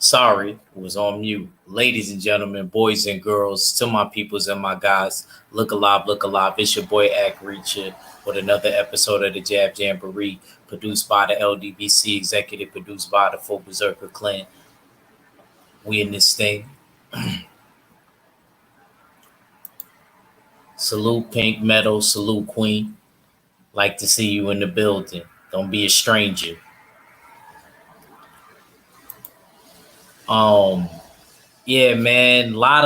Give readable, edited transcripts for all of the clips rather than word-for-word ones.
Sorry, it was on mute. Ladies and gentlemen, boys and girls, to my peoples and my guys, look alive, look alive. It's your boy Ack Reacher with another episode of the Jab Jamboree, produced by the LDBC, executive produced by the Full Berserker Clan. We in this thing. Salute Pink Meadow, salute Queen. Like to see you in the building. Don't be a stranger. Um, Yeah, man. A lot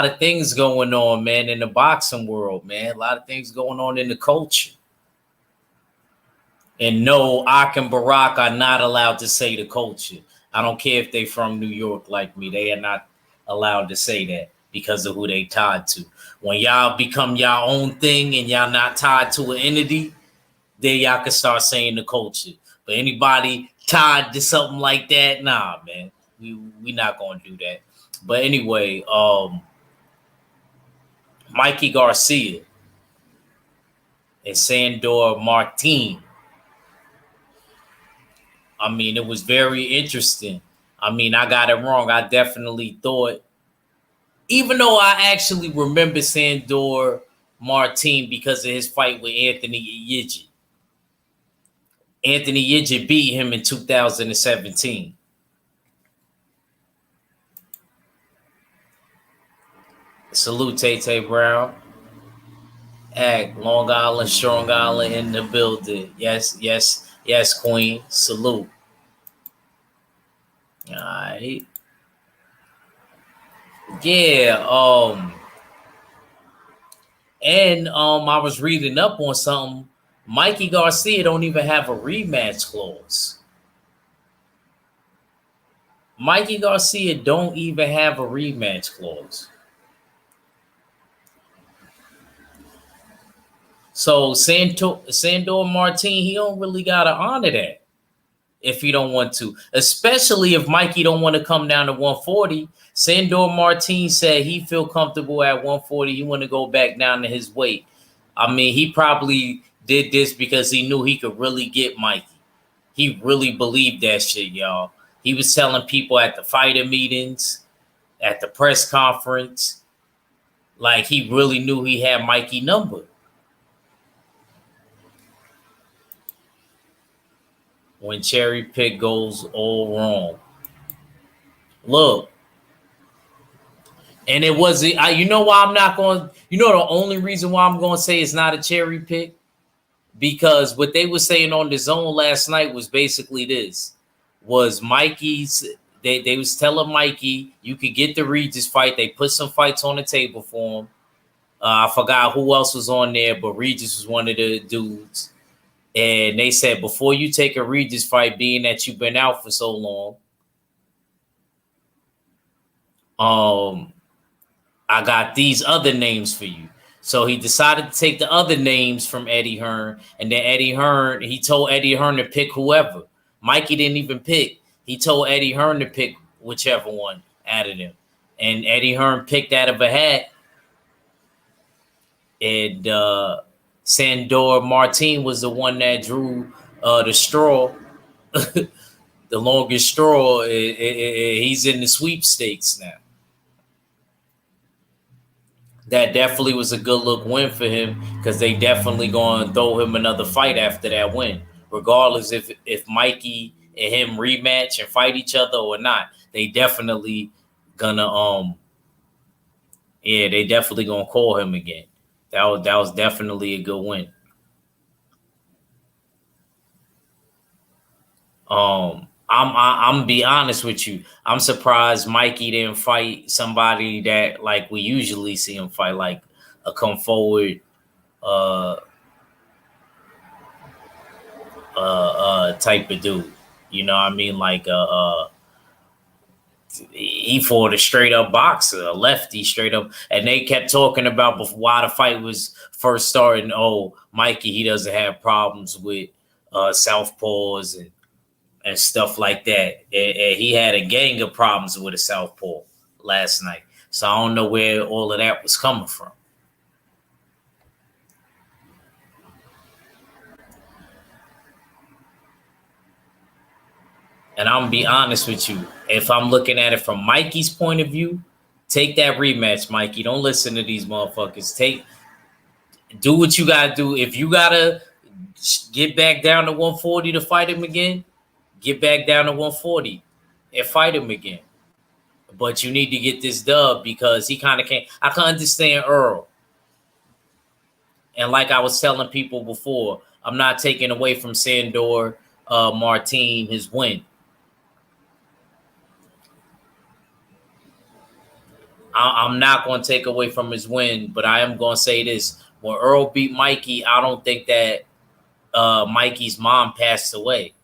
of things going on, man, in the boxing world, man. A lot of things going on in the culture. And no, Ak and Barack are not allowed to say the culture. I don't care if they from New York like me. They are not allowed to say that because of who they tied to. When y'all become y'all own thing and y'all not tied to an entity, then y'all can start saying the culture. But anybody tied to something like that, nah, man. We not gonna do that. But anyway, Mikey Garcia and Sandor Martin. I mean, it was very interesting. I mean, I got it wrong. I definitely thought, even though I actually remember Sandor Martin because of his fight with Anthony Yidji. Anthony Yidji beat him in 2017. Salute Tay Brown. Act Long Island, Strong Island in the building. Yes, yes, yes, Queen. Salute. All right. Yeah, and I was reading up on something. Mikey Garcia don't even have a rematch clause. Mikey Garcia don't even have a rematch clause. So Sandor Martin, he don't really gotta honor that if he don't want to. Especially if Mikey don't want to come down to 140. Sandor Martin said he feel comfortable at 140. He want to go back down to his weight. I mean, he probably did this because he knew he could really get Mikey. He really believed that shit, y'all. He was telling people at the fighter meetings, at the press conference, like he really knew he had Mikey number. When cherry pick goes all wrong. Look, and it wasn't. You know why I'm not going. You know the only reason why I'm going to say it's not a cherry pick, because what they were saying on the zone last night was basically this: was Mikey's. They was telling Mikey you could get the Regis fight. They put some fights on the table for him. I forgot who else was on there, but Regis was one of the dudes. And they said before you take a Regis fight, being that you've been out for so long, I got these other names for you. So he decided to take the other names from Eddie Hearn, and then he told Eddie Hearn to pick whoever. Mikey didn't even pick. He told Eddie Hearn to pick whichever one out of them. And Eddie Hearn picked out of a hat. And Sandor Martin was the one that drew the straw, the longest straw. He's in the sweepstakes now. That definitely was a good look win for him because they definitely going to throw him another fight after that win, regardless if Mikey and him rematch and fight each other or not. They definitely gonna they definitely gonna call him again. That was definitely a good win. I'm be honest with you. I'm surprised Mikey didn't fight somebody that like we usually see him fight, like a come forward uh type of dude. You know what I mean? Like he fought a straight up boxer, a lefty straight up, and they kept talking about before why the fight was first starting. Oh, Mikey, he doesn't have problems with southpaws and stuff like that. And he had a gang of problems with a southpaw last night. So I don't know where all of that was coming from. And I'm gonna be honest with you. If I'm looking at it from Mikey's point of view, take that rematch, Mikey. Don't listen to these motherfuckers. Do what you gotta do. If you gotta get back down to 140 to fight him again, get back down to 140 and fight him again. But you need to get this dub because he kind of can't. I can understand Earl. And like I was telling people before, I'm not taking away from Sandor Martin his win. I'm not going to take away from his win, but I am going to say this. When Earl beat Mikey, I don't think that Mikey's mom passed away.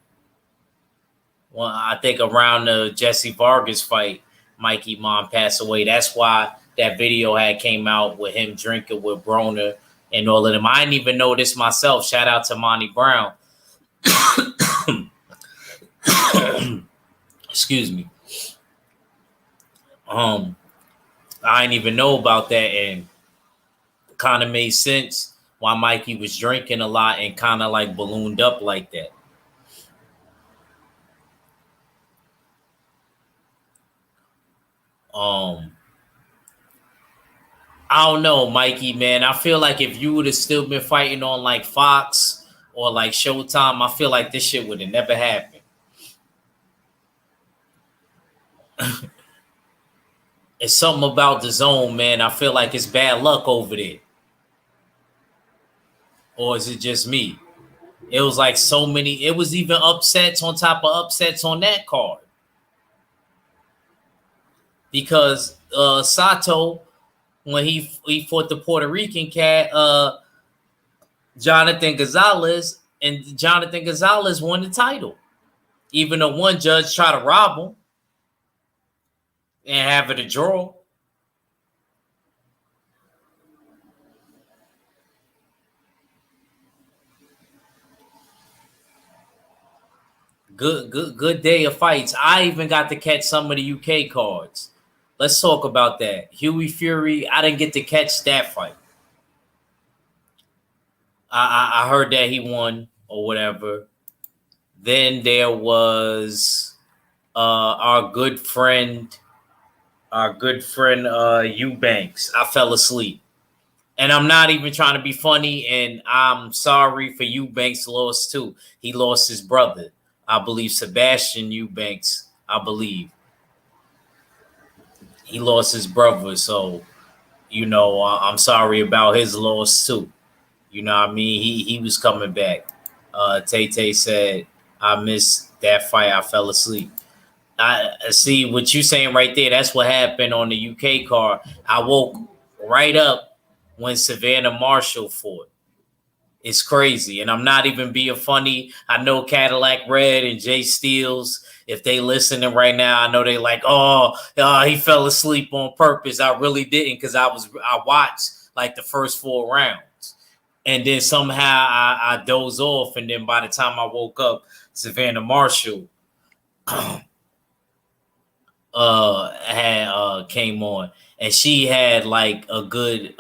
Well, I think around the Jesse Vargas fight, Mikey mom passed away. That's why that video had came out with him drinking with Broner and all of them. I didn't even know this myself. Shout out to Monty Brown. Excuse me. I didn't even know about that, and kind of made sense why Mikey was drinking a lot and kind of like ballooned up like that. I don't know, Mikey, man. I feel like if you would have still been fighting on like Fox or like Showtime, I feel like this shit would have never happened. It's something about the zone, man. I feel like it's bad luck over there. Or is it just me? It was like so many. It was even upsets on top of upsets on that card. Because Sato, when he fought the Puerto Rican cat, Jonathan Gonzalez, and Jonathan Gonzalez won the title. Even though one judge tried to rob him and have it a draw. Good day of fights. I even got to catch some of the UK cards. Let's talk about that. Huey Fury, I didn't get to catch that fight. I heard that he won or whatever. Then there was our good friend Eubanks. I fell asleep. And I'm not even trying to be funny, and I'm sorry for Eubanks' loss too. He lost his brother. I believe Sebastian Eubanks, I believe. He lost his brother, so, I'm sorry about his loss too. You know what I mean? He was coming back. Tay said, I missed that fight. I fell asleep. I see what you saying right there. That's what happened on the UK card. I woke right up when Savannah Marshall fought. It's crazy. And I'm not even being funny. I know Cadillac Red and Jay Steels, if they listening right now, I know they like, he fell asleep on purpose. I really didn't, because I watched like the first 4 rounds. And then somehow I dozed off. And then by the time I woke up, Savannah Marshall came on, and she had like a good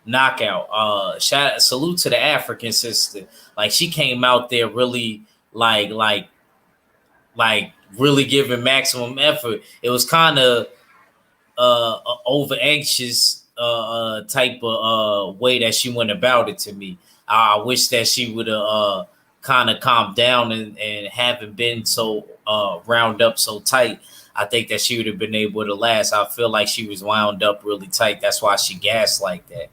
knockout. Salute to the African sister. Like, she came out there really like really giving maximum effort. It was kind of over anxious type of way that she went about it to me. I wish that she would have kind of calmed down and haven't been so round up so tight. I think that she would have been able to last. I feel like she was wound up really tight. That's why she gassed like that.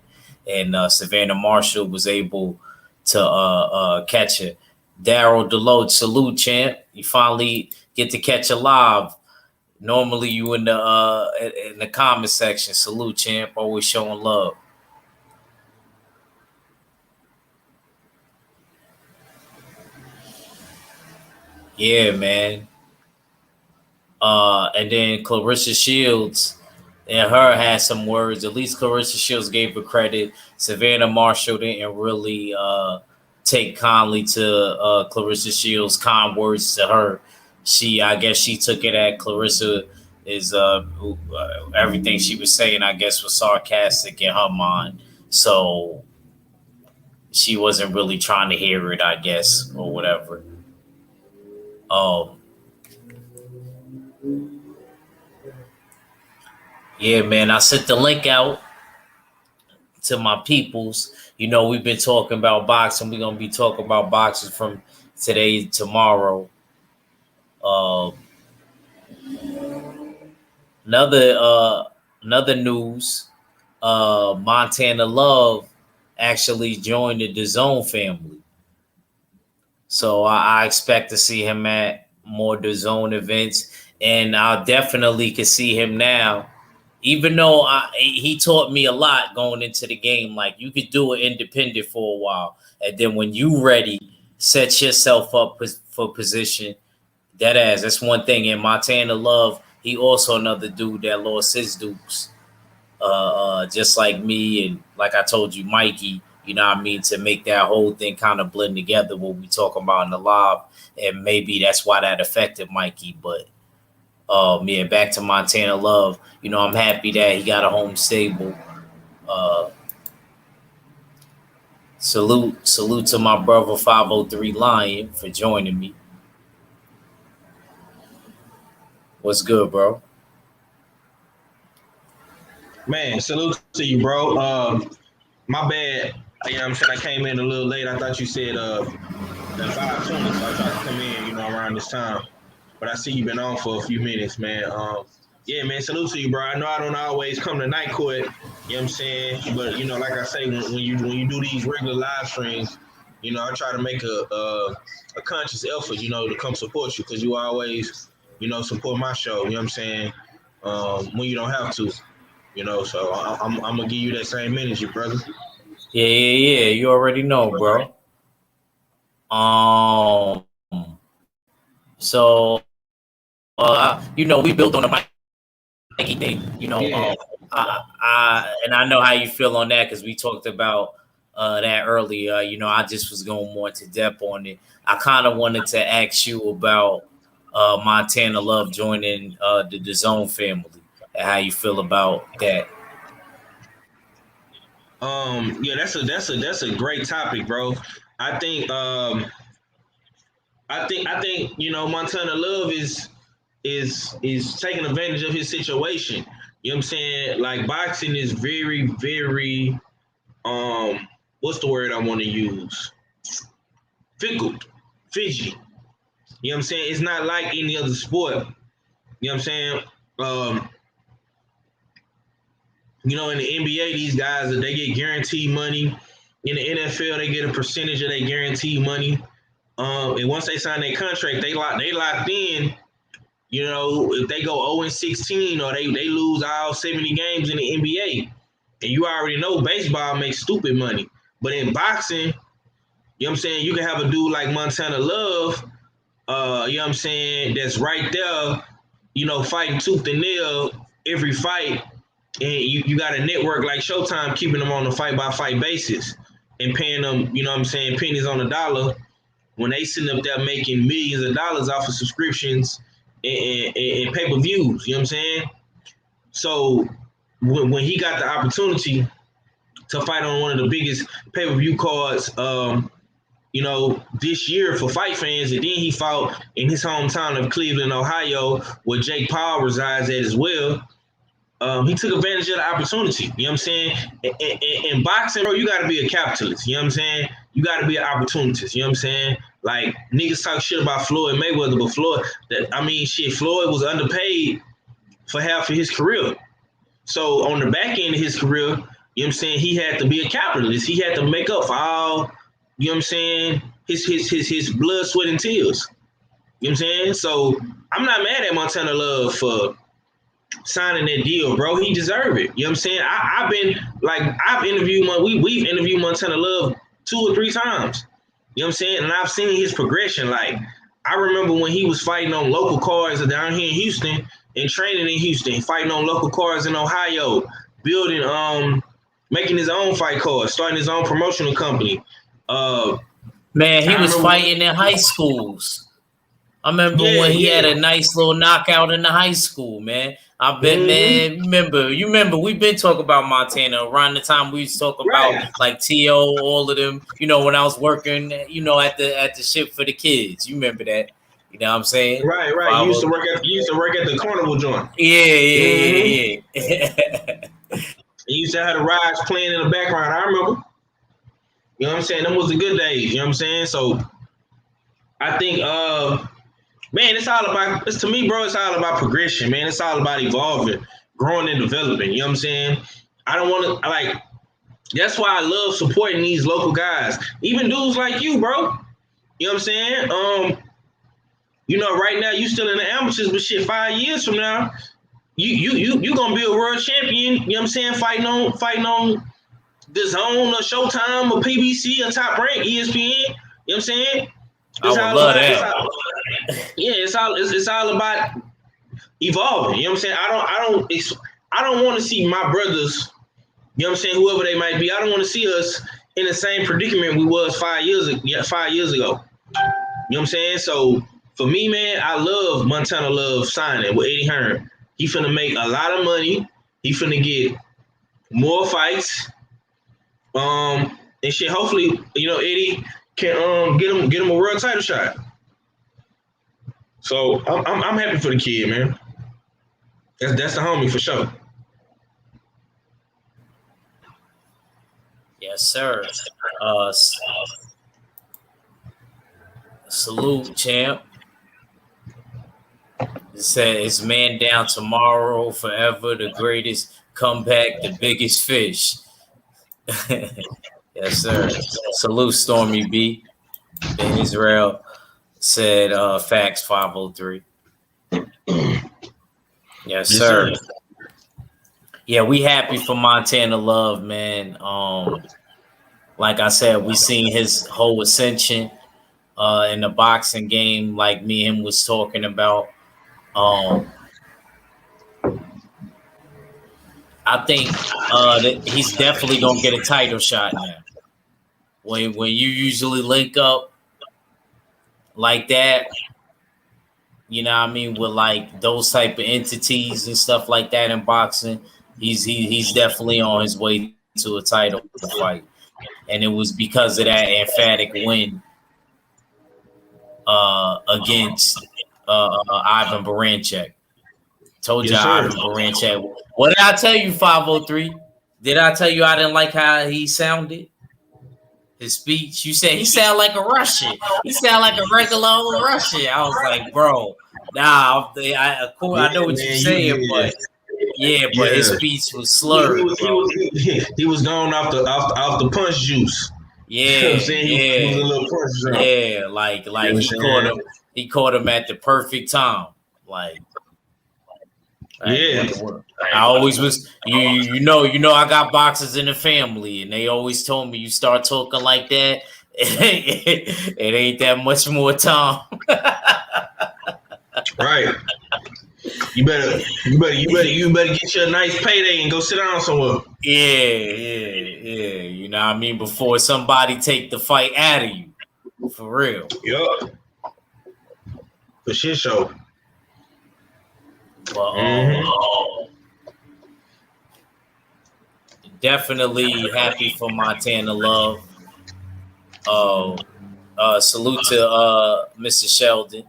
And Savannah Marshall was able to catch her. Daryl Deloach, salute, champ. You finally get to catch her live. Normally you in the comment section. Salute, champ. Always showing love. Yeah, man. And then Clarissa Shields and her had some words. At least Clarissa Shields gave her credit. Savannah Marshall didn't really take kindly to Clarissa Shields' kind words to her. I guess she took it at Clarissa is everything she was saying, I guess, was sarcastic in her mind. So she wasn't really trying to hear it, I guess, or whatever. Yeah, man. I sent the link out to my peoples. You know, we've been talking about boxing. We're gonna be talking about boxing from today to tomorrow. Uh, another another news. Montana Love actually joined the DAZN family. So I expect to see him at more DAZN events, and I definitely can see him now. Even though he taught me a lot going into the game, like you could do it independent for a while, and then when you ready, set yourself up for position. That's one thing. And Montana Love, he also another dude that lost his dukes, just like me and like I told you, Mikey. You know what I mean, to make that whole thing kind of blend together what we talk about in the live, and maybe that's why that affected Mikey. But yeah, back to Montana Love. You know, I'm happy that he got a home stable. Uh, salute to my brother 503 Lion for joining me. What's good, bro? Man, salute to you, bro. My bad. You know what I'm saying? I came in a little late. I thought you said the 5:20, so I tried to come in, around this time. But I see you've been on for a few minutes, man. Yeah, man, salute to you, bro. I know I don't always come to night court, you know what I'm saying? But like I say, when you do these regular live streams, I try to make a conscious effort, to come support you because you always, support my show, you know what I'm saying? When you don't have to. So I'm gonna give you that same energy, brother. Yeah. You already know, bro. So we built on the Mikey thing. Yeah. And I know how you feel on that because we talked about that earlier. I just was going more into depth on it. I kind of wanted to ask you about Montana Love joining the DAZN family and how you feel about that. Yeah, that's a great topic, bro. I think I think Montana Love is taking advantage of his situation. You know what I'm saying? Like boxing is very, very what's the word I want to use? Fickle, fidgety. You know what I'm saying? It's not like any other sport. You know what I'm saying? Um, in the NBA, these guys they get guaranteed money. In the NFL, they get a percentage of their guaranteed money. And once they sign their contract, they locked in. If they go 0-16 or they lose all 70 games in the NBA, and you already know baseball makes stupid money. But in boxing, you know what I'm saying, you can have a dude like Montana Love, you know what I'm saying, that's right there, fighting tooth and nail every fight. And you got a network like Showtime keeping them on a fight by fight basis and paying them, you know what I'm saying, pennies on the dollar when they sitting up there making millions of dollars off of subscriptions and pay-per-views, you know what I'm saying? So when he got the opportunity to fight on one of the biggest pay-per-view cards, this year for fight fans, and then he fought in his hometown of Cleveland, Ohio, where Jake Paul resides at as well. He took advantage of the opportunity. You know what I'm saying? In boxing, bro, you got to be a capitalist. You know what I'm saying? You got to be an opportunist. You know what I'm saying? Like niggas talk shit about Floyd Mayweather, but Floyd was underpaid for half of his career. So on the back end of his career, you know what I'm saying, he had to be a capitalist. He had to make up for all, you know what I'm saying, his blood, sweat, and tears. You know what I'm saying? So I'm not mad at Montana Love for signing that deal, bro. He deserved it. You know what I'm saying? We've interviewed Montana Love 2 or 3 times. You know what I'm saying? And I've seen his progression. Like, I remember when he was fighting on local cards down here in Houston and training in Houston, fighting on local cards in Ohio, building, making his own fight cards, starting his own promotional company. Man, he was fighting in high schools. I remember when he had a nice little knockout in the high school, man. I bet, man. You remember? We've been talking about Montana around the time we was talking about like T.O., all of them. When I was working, at the ship for the kids. You remember that? You know what I'm saying? Right, right. You used to work at the carnival joint. Yeah, Mm-hmm. yeah, yeah, yeah. You used to have the rides playing in the background. I remember. You know what I'm saying? Them was the good days. You know what I'm saying? So I think man, it's all about it's to me, bro, it's all about progression, man. It's all about evolving, growing and developing. You know what I'm saying? I don't want to like that's why I love supporting these local guys. Even dudes like you, bro. You know what I'm saying? Right now you still in the amateurs, but shit, 5 years from now, you gonna be a world champion. You know what I'm saying? Fighting on the Zone or Showtime or PBC or Top Rank, ESPN. You know what I'm saying? I It's would all love about that. it's all about evolving. You know what I'm saying? I don't want to see my brothers. You know what I'm saying? Whoever they might be, I don't want to see us in the same predicament we was 5 years ago. You know what I'm saying? So for me, man, I love Montana Love signing with Eddie Hearn. He finna make a lot of money. He finna get more fights. And shit. Hopefully, Eddie can get him a world title shot. So I'm happy for the kid, man. That's the homie for sure. Yes, sir. Uh, salute, champ. It said it's man down tomorrow, forever the greatest comeback, the biggest fish. Yes, sir. Salute, Stormy B. Ben Israel said facts 503. Yes, sir. Yeah, we happy for Montana Love, man. Like I said, we seen his whole ascension in the boxing game, like me and him was talking about. I think that he's definitely gonna get a title shot now. When you usually link up like that, you know what I mean, with like those type of entities and stuff like that in boxing, he's definitely on his way to a title fight. And it was because of that emphatic win against Ivan Baranchek. Told you Yes, sir. Ivan Baranchek. What did I tell you, 503? Did I tell you I didn't like how he sounded? His speech. You said he sound like a Russian. He sound like a regular old Russian. I was like, bro, nah. I know what you're saying, but but his speech was slurred, bro. He was going off the punch juice. Yeah, You know what I'm saying? He was a little punch drunk. yeah. Like he caught him at the perfect time. Like, yeah. I always was you know I got boxers in the family, and they always told me you start talking like that, it ain't that much more time. Right. You better get you a nice payday and go sit down somewhere. Yeah. You know what I mean? Before somebody take the fight out of you. For real. Yup. For shit show. But definitely happy for Montana Love. Salute to Mr. Sheldon.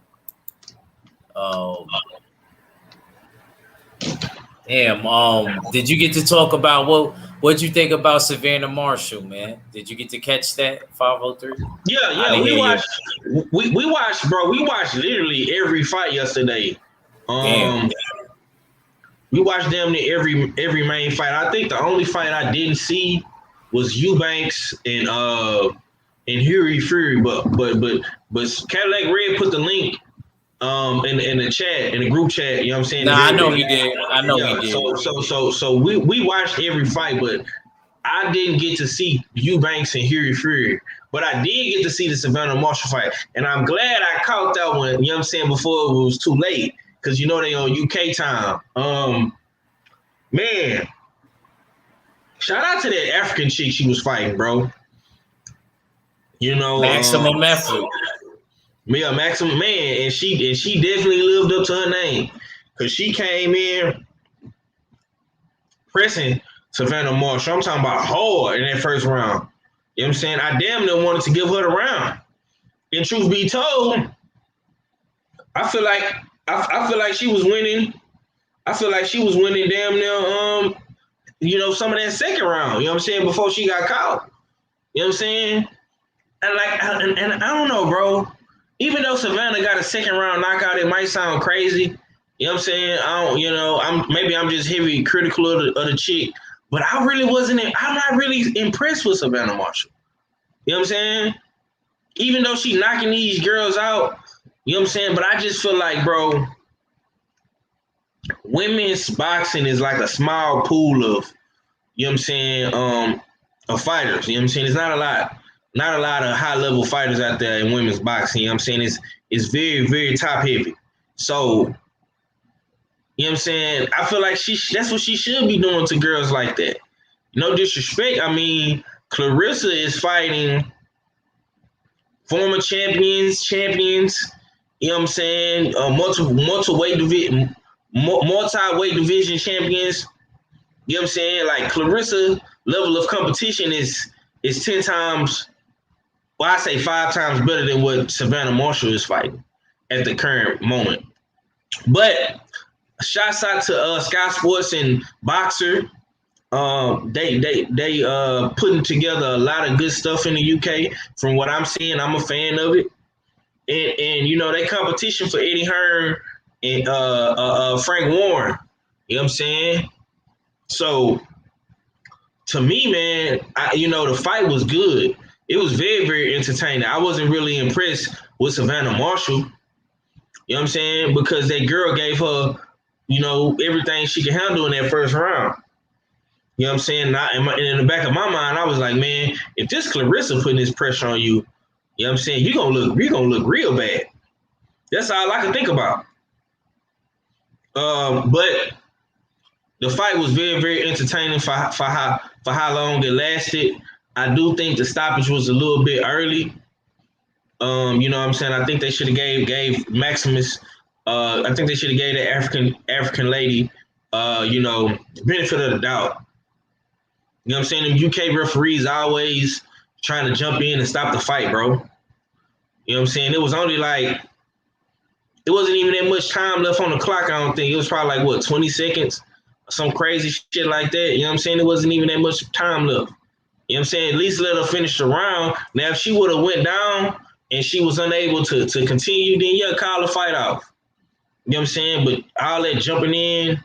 Did you get to talk about what'd you think about Savannah Marshall, man? Did you get to catch that 503? Yeah, we watched bro. We watched literally every fight yesterday. Damn. We watched damn near every main fight. I think the only fight I didn't see was Eubanks and Huey Fury, but Cadillac Red put the link in the chat, in the group chat, you know what I'm saying? Nah, I know he did. He did. So we watched every fight, but I didn't get to see Eubanks and Huey Fury, but I did get to see the Savannah Marshall fight. And I'm glad I caught that one, you know what I'm saying, before it was too late. Cause they on UK time. Man, shout out to that African chick she was fighting, bro. Maximum effort. Yeah, Maximum, man, and she definitely lived up to her name, cause she came in pressing Savannah Marshall. I'm talking about hard in that first round. You know what I'm saying? I damn near wanted to give her the round. And truth be told, I feel like I feel like she was winning. I feel like she was winning damn near some of that second round. You know what I'm saying? Before she got caught. You know what I'm saying? And and I don't know, bro. Even though Savannah got a second round knockout, it might sound crazy. You know what I'm saying? I don't, I'm just heavy critical of the chick, but I really wasn't. I'm not really impressed with Savannah Marshall. You know what I'm saying? Even though she knocking these girls out, you know what I'm saying? But I just feel like, bro, women's boxing is like a small pool of, you know what I'm saying, of fighters. You know what I'm saying? It's not a lot of high level fighters out there in women's boxing. You know what I'm saying? It's very, very top heavy. So, you know what I'm saying? I feel like that's what she should be doing to girls like that. No disrespect. I mean, Clarissa is fighting former champions, you know what I'm saying? Multi-weight division champions. You know what I'm saying? Like Clarissa level of competition is 10 times, well, I say 5 times better than what Savannah Marshall is fighting at the current moment. But shouts out to Sky Sports and Boxer. They putting together a lot of good stuff in the UK. From what I'm seeing, I'm a fan of it. And they competition for Eddie Hearn and Frank Warren. You know what I'm saying? So to me, man, the fight was good. It was very, very entertaining. I wasn't really impressed with Savannah Marshall. You know what I'm saying? Because that girl gave her, everything she could handle in that first round. You know what I'm saying? And in the back of my mind, I was like, man, if this Clarissa putting this pressure on you, you know what I'm saying, you're gonna look real bad. That's all I can think about. But the fight was very, very entertaining for how long it lasted. I do think the stoppage was a little bit early. You know what I'm saying? I think they should have gave Maximus. I think they should have gave the African lady, benefit of the doubt. You know what I'm saying? Them UK referees always trying to jump in and stop the fight, bro. You know what I'm saying? It was only like, it wasn't even that much time left on the clock, I don't think. It was probably like, what, 20 seconds? Some crazy shit like that. You know what I'm saying? It wasn't even that much time left. You know what I'm saying? At least let her finish the round. Now, if she would have went down and she was unable to continue, then yeah, call the fight off. You know what I'm saying? But all that jumping in,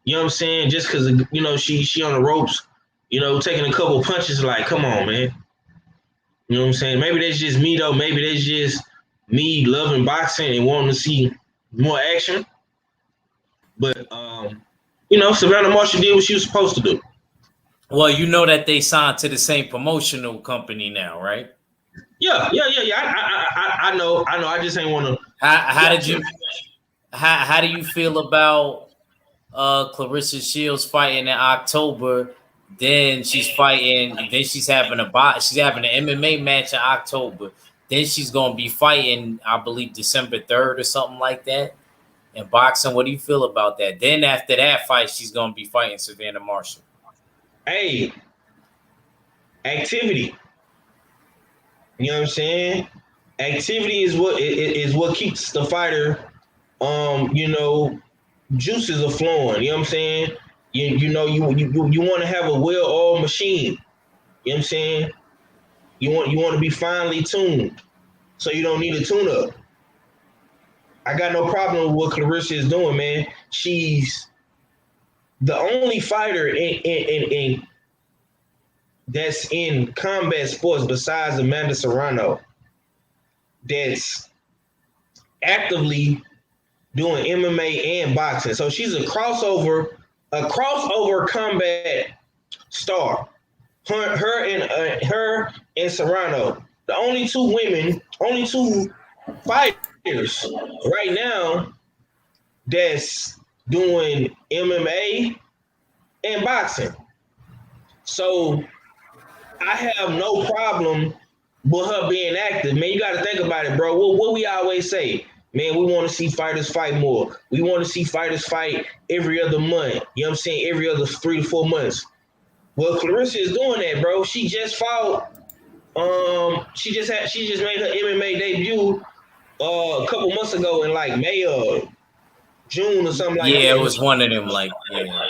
you know what I'm saying? Just because, she on the ropes, taking a couple punches, like, come on, man. You know what I'm saying? Maybe that's just me, though. Maybe that's just me loving boxing and wanting to see more action. But, Savannah Marshall did what she was supposed to do. Well, you know that they signed to the same promotional company now, right? Yeah. I know. I just ain't want to. How do you feel about Clarissa Shields fighting in October? Then she's fighting. Then she's having an MMA match in October. Then she's gonna be fighting, I believe, December 3rd or something like that. In boxing, what do you feel about that? Then after that fight, she's gonna be fighting Savannah Marshall. Hey, activity. You know what I'm saying? Activity is what keeps the fighter, juices are flowing. You know what I'm saying? You want to have a well-oiled machine. You know what I'm saying? You want to be finely tuned, so you don't need a tune-up. I got no problem with what Clarissa is doing, man. She's the only fighter in that's in combat sports besides Amanda Serrano that's actively doing MMA and boxing. So she's a crossover combat star. Her and Serrano, the only two fighters right now that's doing MMA and boxing. So I have no problem with her being active. Man, you got to think about it, bro. What we always say, man, we want to see fighters fight more. We want to see fighters fight every other month. You know what I'm saying? Every other 3 to 4 months. Well, Clarissa is doing that, bro. She just fought. She just made her MMA debut a couple months ago in like May or June or something like Yeah, it that. was one of them. Like, yeah.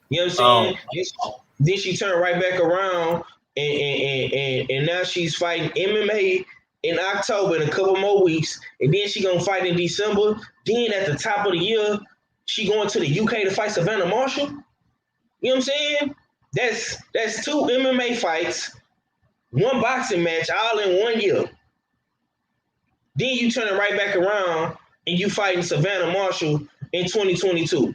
You know what I'm saying? Um, Then she turned right back around, and now she's fighting MMA in October in a couple more weeks, and then she gonna fight in December. Then at the top of the year, she going to the UK to fight Savannah Marshall. You know what I'm saying? That's two MMA fights, one boxing match, all in 1 year. Then you turn it right back around and you fighting Savannah Marshall in 2022.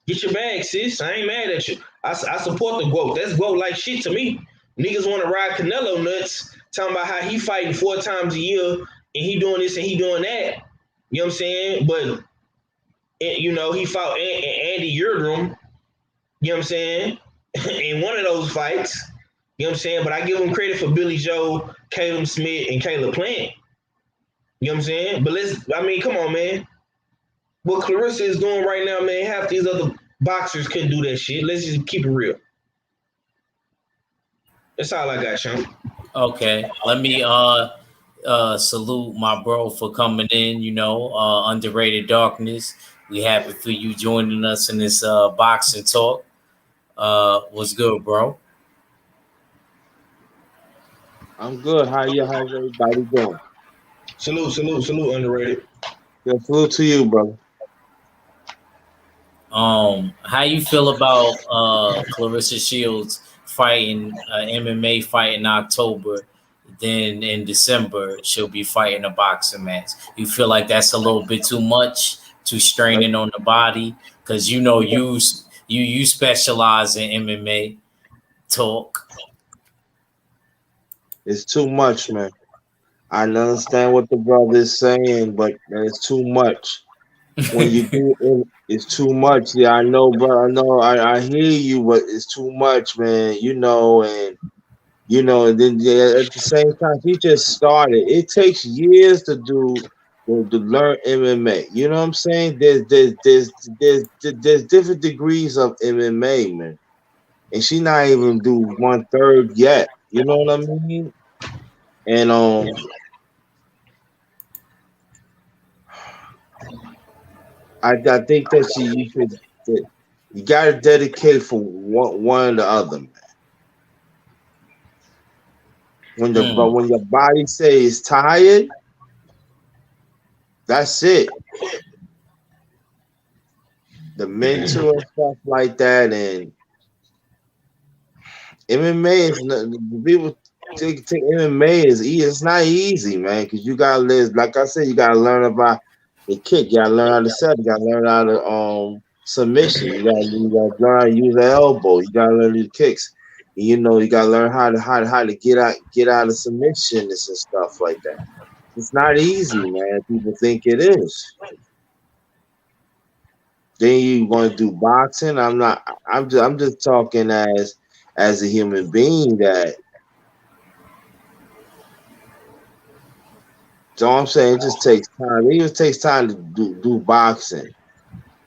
Get your bag, sis. I ain't mad at you. I support the GOAT. That's GOAT like shit to me. Niggas want to ride Canelo nuts, talking about how he fighting 4 times a year and he doing this and he doing that. You know what I'm saying? But he fought Andy Yildirim. You know what I'm saying? In one of those fights. You know what I'm saying? But I give him credit for Billy Joe, Caleb Smith, and Caleb Plant. You know what I'm saying? But come on, man. What Clarissa is doing right now, man, half these other boxers couldn't do that shit. Let's just keep it real. That's all I got, Sean. okay. Let me salute my bro for coming in, underrated darkness. We happy for you joining us in this boxing talk. What's good, bro? I'm good. How's everybody doing? Salute, underrated. Yeah, salute to you, brother. How you feel about Clarissa Shields fighting MMA fight in October? Then in December she'll be fighting a boxing match. You feel like that's a little bit too much, too straining on the body? Because you specialize in MMA talk. It's too much, man. I understand what the brother is saying, but it's too much. When you do it, it's too much. Yeah, I know, bro. I know. I hear you, but it's too much, man. And then yeah, at the same time, he just started. It takes years to learn MMA. You know what I'm saying? There's different degrees of MMA, man. And she not even do 1/3 yet. You know what I mean? And I think that you got to dedicate for one or the other, man. When your body says tired, that's it. The mental and stuff like that, and MMA is not, people take MMA is easy. It's not easy, man, because you gotta live. Like I said, you gotta learn about the kick. You gotta learn how to set. You gotta learn how to submission. You gotta learn how to use the elbow. You gotta learn the kicks. You gotta learn how to get out of submissions and stuff like that. It's not easy, man. People think it is. Then you want to do boxing. I'm not. I'm just talking as a human being that. So I'm saying it just takes time. It even takes time to do boxing.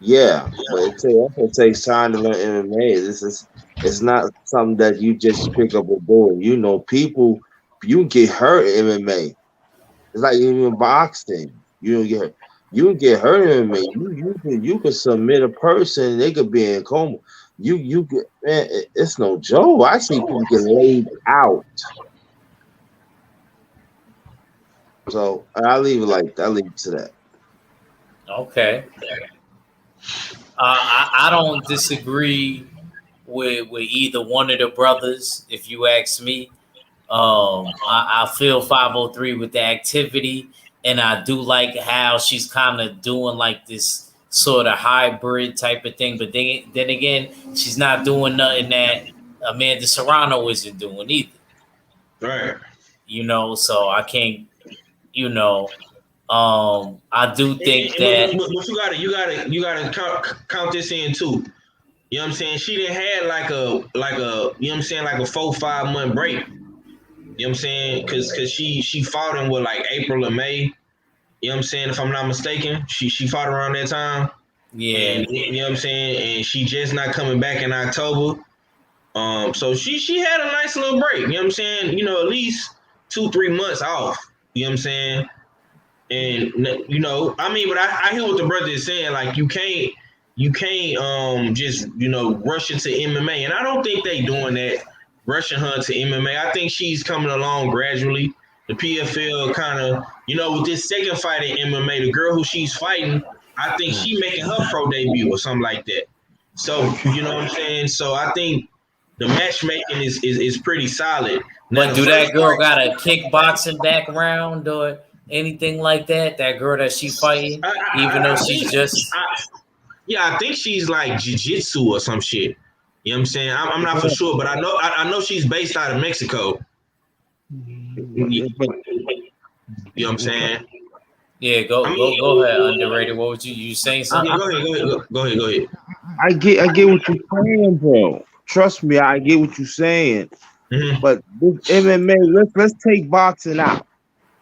Yeah, but also takes time to learn MMA. It's not something that you just pick up and do. People you get hurt in MMA. It's like even boxing. You don't get hurt. You get hurt in MMA. You can submit a person. They could be in coma. You get man. It's no joke. I see people get laid out. So I leave it like that. I leave it to that. Okay. I don't disagree with either one of the brothers. If you ask me, I feel 503 with the activity, and I do like how she's kind of doing like this sort of hybrid type of thing. But then again, she's not doing nothing that Amanda Serrano isn't doing either. Right. So I can't. I do think that. But you gotta count this in too. You know what I'm saying? She didn't had like a you know what I'm saying, like a 4-5 month break. You know what I'm saying? Cause she fought in like April or May. You know what I'm saying? If I'm not mistaken, she fought around that time. Yeah. And you know what I'm saying? And she just not coming back in October. So she had a nice little break. You know what I'm saying? At least 2-3 months off. You know what I'm saying? And you know, I mean, but I hear what the brother is saying. Like you can't just rush into MMA, and I don't think they doing that, rushing her to MMA. I think she's coming along gradually. The PFL kind of with this second fight in MMA, the girl who she's fighting, I think she making her pro debut or something like that. So you know what I'm saying. So I think the matchmaking is pretty solid. Now But the do first that girl fight, got a kickboxing background or anything like that? That girl that she fighting, even though I she's think just yeah, I think she's like jiu-jitsu or some shit. You know what I'm saying? I'm not for sure, but I know she's based out of Mexico. You know what I'm saying? yeah. I Go mean, ahead. Underrated. What was you saying yeah, something? go ahead. I get what you're saying, bro. Trust me, I get what you're saying. Mm-hmm. But this MMA, let's take boxing out.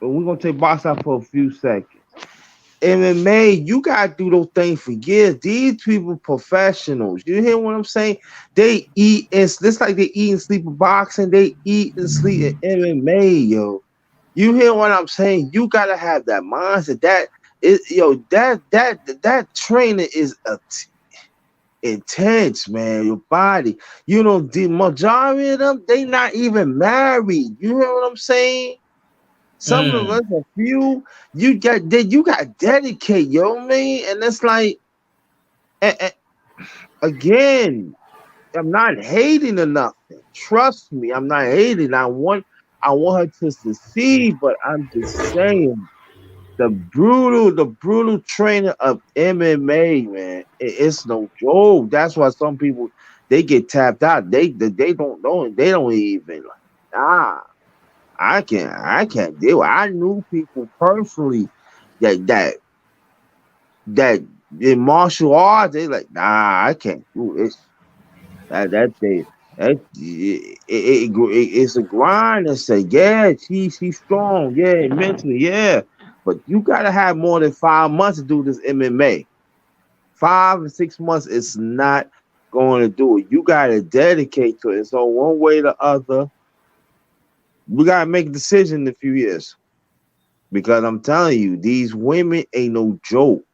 But we're gonna take boxing out for a few seconds. MMA, you gotta do those things for years. These people professionals. You hear what I'm saying? They eat and it's like they eat and sleep in boxing. They eat and sleep in MMA, yo. You hear what I'm saying? You gotta have that mindset. That is, that training is intense, man. Your body. The majority of them, they not even married. You hear what I'm saying? Some of us, a few, you got dedicate, man. And it's like, again, I'm not hating or nothing. Trust me, I'm not hating. I want her to succeed, but I'm just saying the brutal training of MMA, man, it's no joke. That's why some people they get tapped out. They don't know. They don't even like. Nah, I can't deal. I knew people personally that that that in martial arts they like. Nah, I can't do it. That thing. It's a grind and say, yeah, she's strong, yeah, mentally, yeah. But you gotta have more than 5 months to do this MMA. 5 or 6 months is not going to do it. You gotta dedicate to it. So one way or the other, we gotta make a decision in a few years. Because I'm telling you, these women ain't no joke.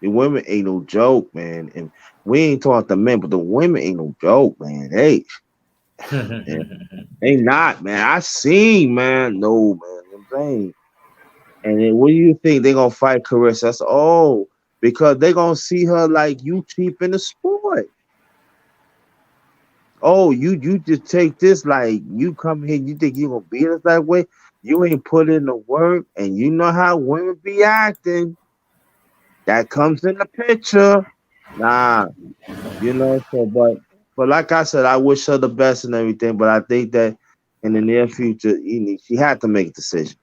The women ain't no joke, man. And we ain't talking the men, but the women ain't no joke, man. Hey, they not, man. I seen, man. No, man. I'm saying. And then what do you think they gonna fight Carissa? That's because they gonna see her like you cheap in the sport. Oh, you just take this like you come here, you think you gonna beat us that way? You ain't put in the work, and you know how women be acting. That comes in the picture. Nah, so but like I said, I wish her the best and everything, but I think that in the near future, she had to make a decision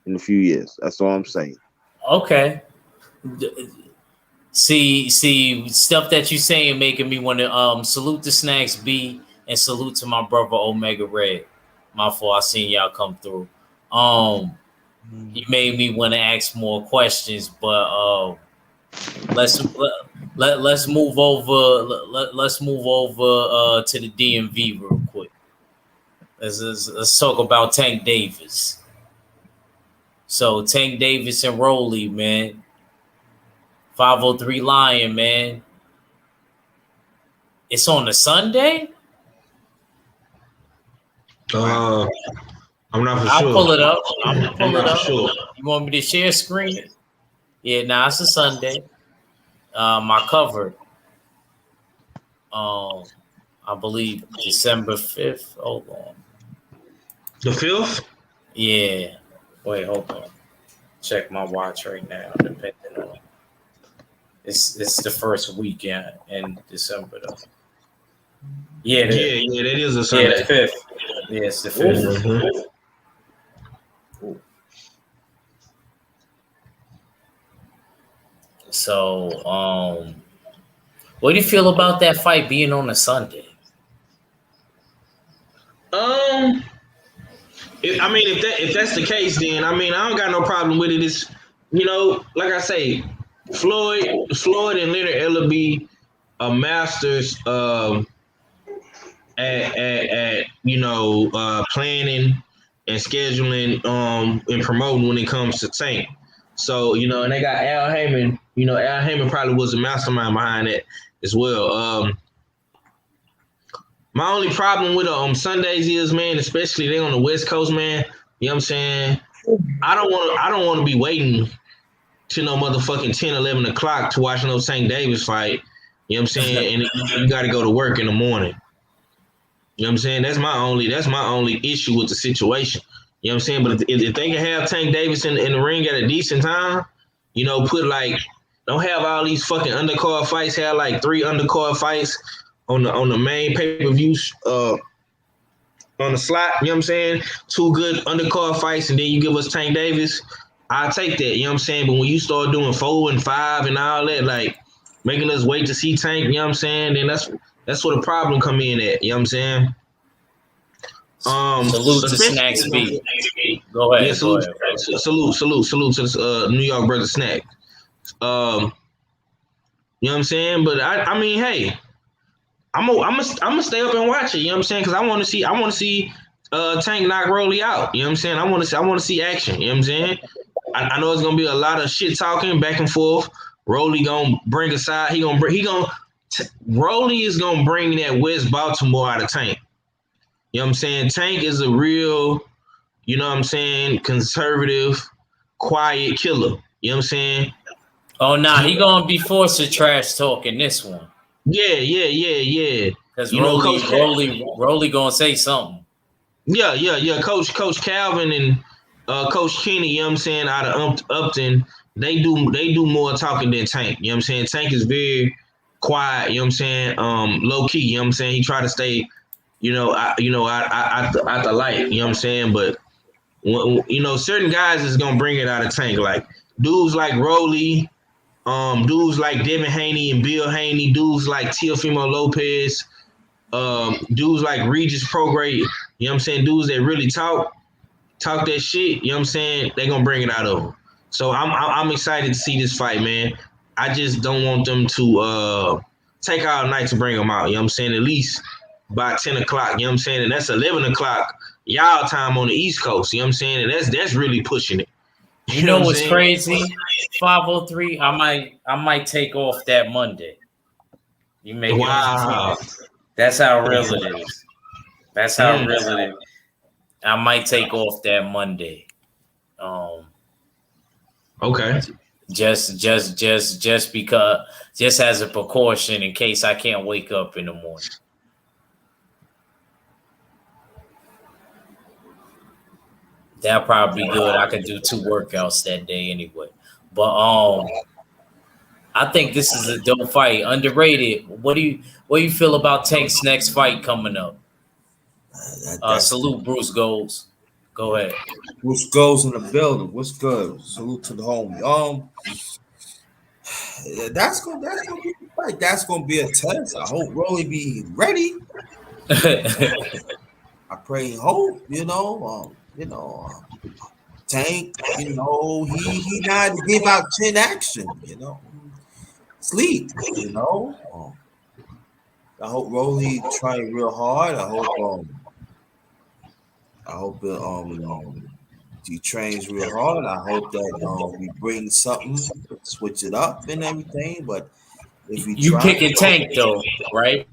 in a few years. That's all I'm saying. Okay. See, stuff that you saying making me want to salute the Snacks B and salute to my brother Omega Red. My fault, I seen y'all come through. You made me want to ask more questions, but let's let's move over. Let's move over to the DMV real quick. Let's talk about Tank Davis. So Tank Davis and Rolly, man. 503 Lion, man. It's on a Sunday? I'm not for I'll sure. pull it up. I'm not for sure. You want me to share screen? Yeah, nah, it's a Sunday. I covered. I believe December 5th. Hold on. The 5th? Yeah. Wait, hold on. Check my watch right now. Depending on it's the first weekend in December though. Yeah, that is a Sunday. Yeah, the 5th. Yeah, it's the 5th. Mm-hmm. So, what do you feel about that fight being on a Sunday? If that's the case, then I don't got no problem with it. It's like I say, Floyd and Leonard Ellaby are masters at planning and scheduling and promoting when it comes to Tank. So, and they got Al Heyman. Al Heyman probably was the mastermind behind it as well. My only problem with Sundays is, man, especially they on the West Coast, man. You know what I'm saying? I don't want to be waiting till no motherfucking 10, 11 o'clock to watch no Tank Davis fight. You know what I'm saying? And you got to go to work in the morning. You know what I'm saying? That's my only issue with the situation. You know what I'm saying? But if they can have Tank Davis in the ring at a decent time, don't have all these fucking undercard fights. Have like 3 undercard fights on the main pay-per-view on the slot. You know what I'm saying? 2 good undercard fights, and then you give us Tank Davis. I'll take that. You know what I'm saying? But when you start doing 4 and 5 and all that, like making us wait to see Tank, you know what I'm saying? Then that's where the problem come in at. You know what I'm saying? Salute to Snacks B. Go ahead. Yeah, salute to the New York brother Snack. You know what I'm saying? But I mean, hey, I'm gonna stay up and watch it. You know what I'm saying? Because I want to see Tank knock Rolly out. You know what I'm saying? I want to see action. You know what I'm saying? I know it's gonna be a lot of shit talking back and forth. Rolly gonna bring a side. Rolly is gonna bring that West Baltimore out of Tank. You know what I'm saying? Tank is a real, you know what I'm saying, conservative, quiet killer. You know what I'm saying? Oh, nah, he gonna be forced to trash talk in this one. Yeah. Because Rolly gonna say something. Yeah. Coach Calvin and Coach Kenny, you know what I'm saying, out of Upton, they do more talking than Tank. You know what I'm saying? Tank is very quiet, you know what I'm saying, low key, you know what I'm saying? He try to stay, out the light, you know what I'm saying? But certain guys is gonna bring it out of Tank, like dudes like Rolly, dudes like Devin Haney and Bill Haney, dudes like Teofimo Lopez, dudes like Regis Prograde, you know what I'm saying? Dudes that really talk that shit, you know what I'm saying? They gonna bring it out of them. So I'm excited to see this fight, man. I just don't want them to take all night to bring them out. You know what I'm saying? At least by 10 o'clock. You know what I'm saying? And that's 11 o'clock y'all time on the East Coast. You know what I'm saying? And that's really pushing it. You know what's crazy? 503. I might take off that Monday. You make it. That's how real it is. That's how real it is. I might take off that Monday. Okay. Just because, just as a precaution in case I can't wake up in the morning. That'll probably be good. I could do 2 workouts that day anyway. But I think this is a dope fight. Underrated. What do you feel about Tank's next fight coming up? Salute Bruce Goals. Go ahead. Bruce Goals in the building. What's good? Salute to the homie. That's gonna be a fight. That's gonna be a test. I hope Rolly be ready. I pray and hope, Tank, he not to give out 10 action, sleep, I hope Rolly trying real hard. I hope he trains real hard. I hope that we bring something, switch it up and everything. But if you picking Tank though, right?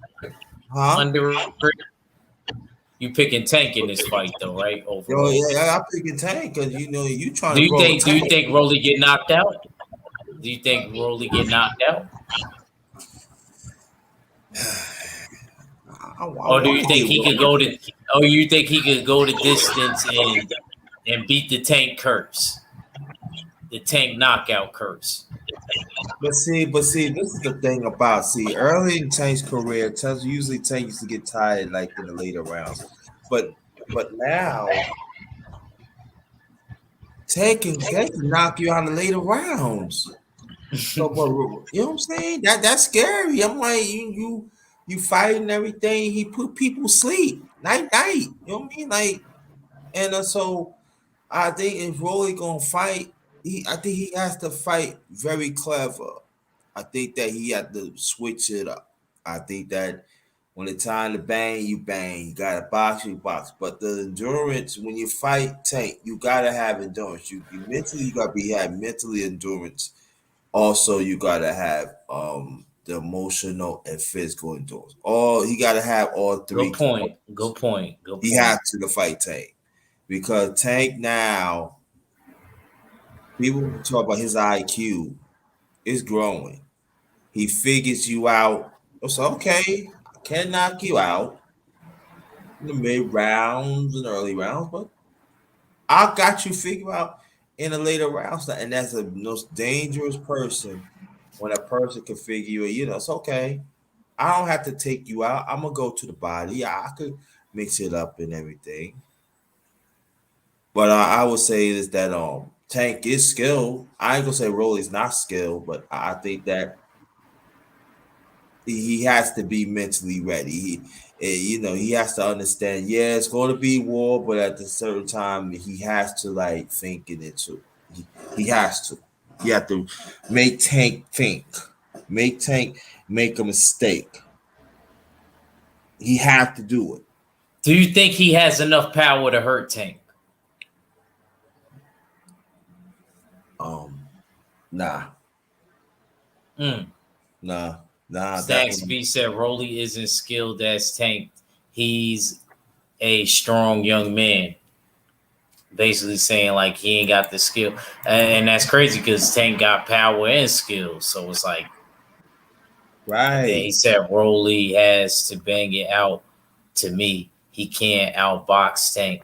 Huh? You picking Tank in this fight though, right? Overall. Yeah, I picking Tank because you trying. Do you think Rolly get knocked out? Do you think Rolly get knocked out? Or do you think he could go to? Or you think he could go the distance and beat the Tank curse, the Tank knockout curse? But see, this is the thing about early in Tank's career, Tank used to get tired like in the later rounds, but now Tank can knock you out of later rounds. So, but you know what I'm saying? That's scary. I'm like you fighting everything. He put people sleep night. You know what I mean? Like, and so I think if Rolly gonna fight, I think he has to fight very clever. I think that he had to switch it up. I think that When it's time to bang, you bang. You gotta box, you box. But the endurance when you fight Tank, you gotta have endurance. You mentally you gotta be have mentally endurance. Also, you gotta have the emotional and physical endurance. All he gotta have all three. Good point. Good point. Good He point. has to fight Tank because Tank now people talk about his IQ is growing. He figures you out. It's okay. I can knock you out in the mid rounds and early rounds, but I got you figured out in the later rounds. And that's the most dangerous person when a person can figure you out. You know, it's okay. I don't have to take you out. I'm gonna go to the body. Yeah, I could mix it up and everything. But I would say is that Tank is skilled. I ain't gonna say Rolly's not skilled, but I think that he has to be mentally ready. He has to understand. Yeah, it's going to be war, but at the certain time, he has to like think in it too. He has to. He have to make Tank think. Make Tank make a mistake. He have to do it. Do you think he has enough power to hurt Tank? Nah. Mm. Nah. Stacks B said Rolly isn't skilled as Tank. He's a strong young man. Basically saying like he ain't got the skill. And that's crazy because Tank got power and skill. So it's like, right. And then he said Rolly has to bang it out. To me, he can't outbox Tank.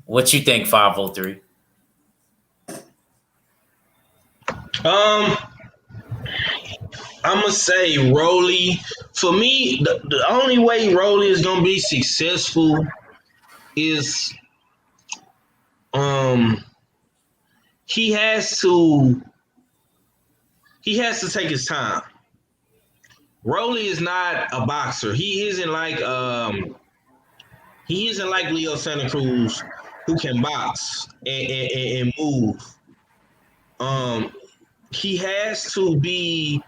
What you think, 503? I'm gonna say Rolly. For me, the only way Rolly is gonna be successful is he has to take his time. Rolly is not a boxer. He isn't like Leo Santa Cruz who can box and move. He has to be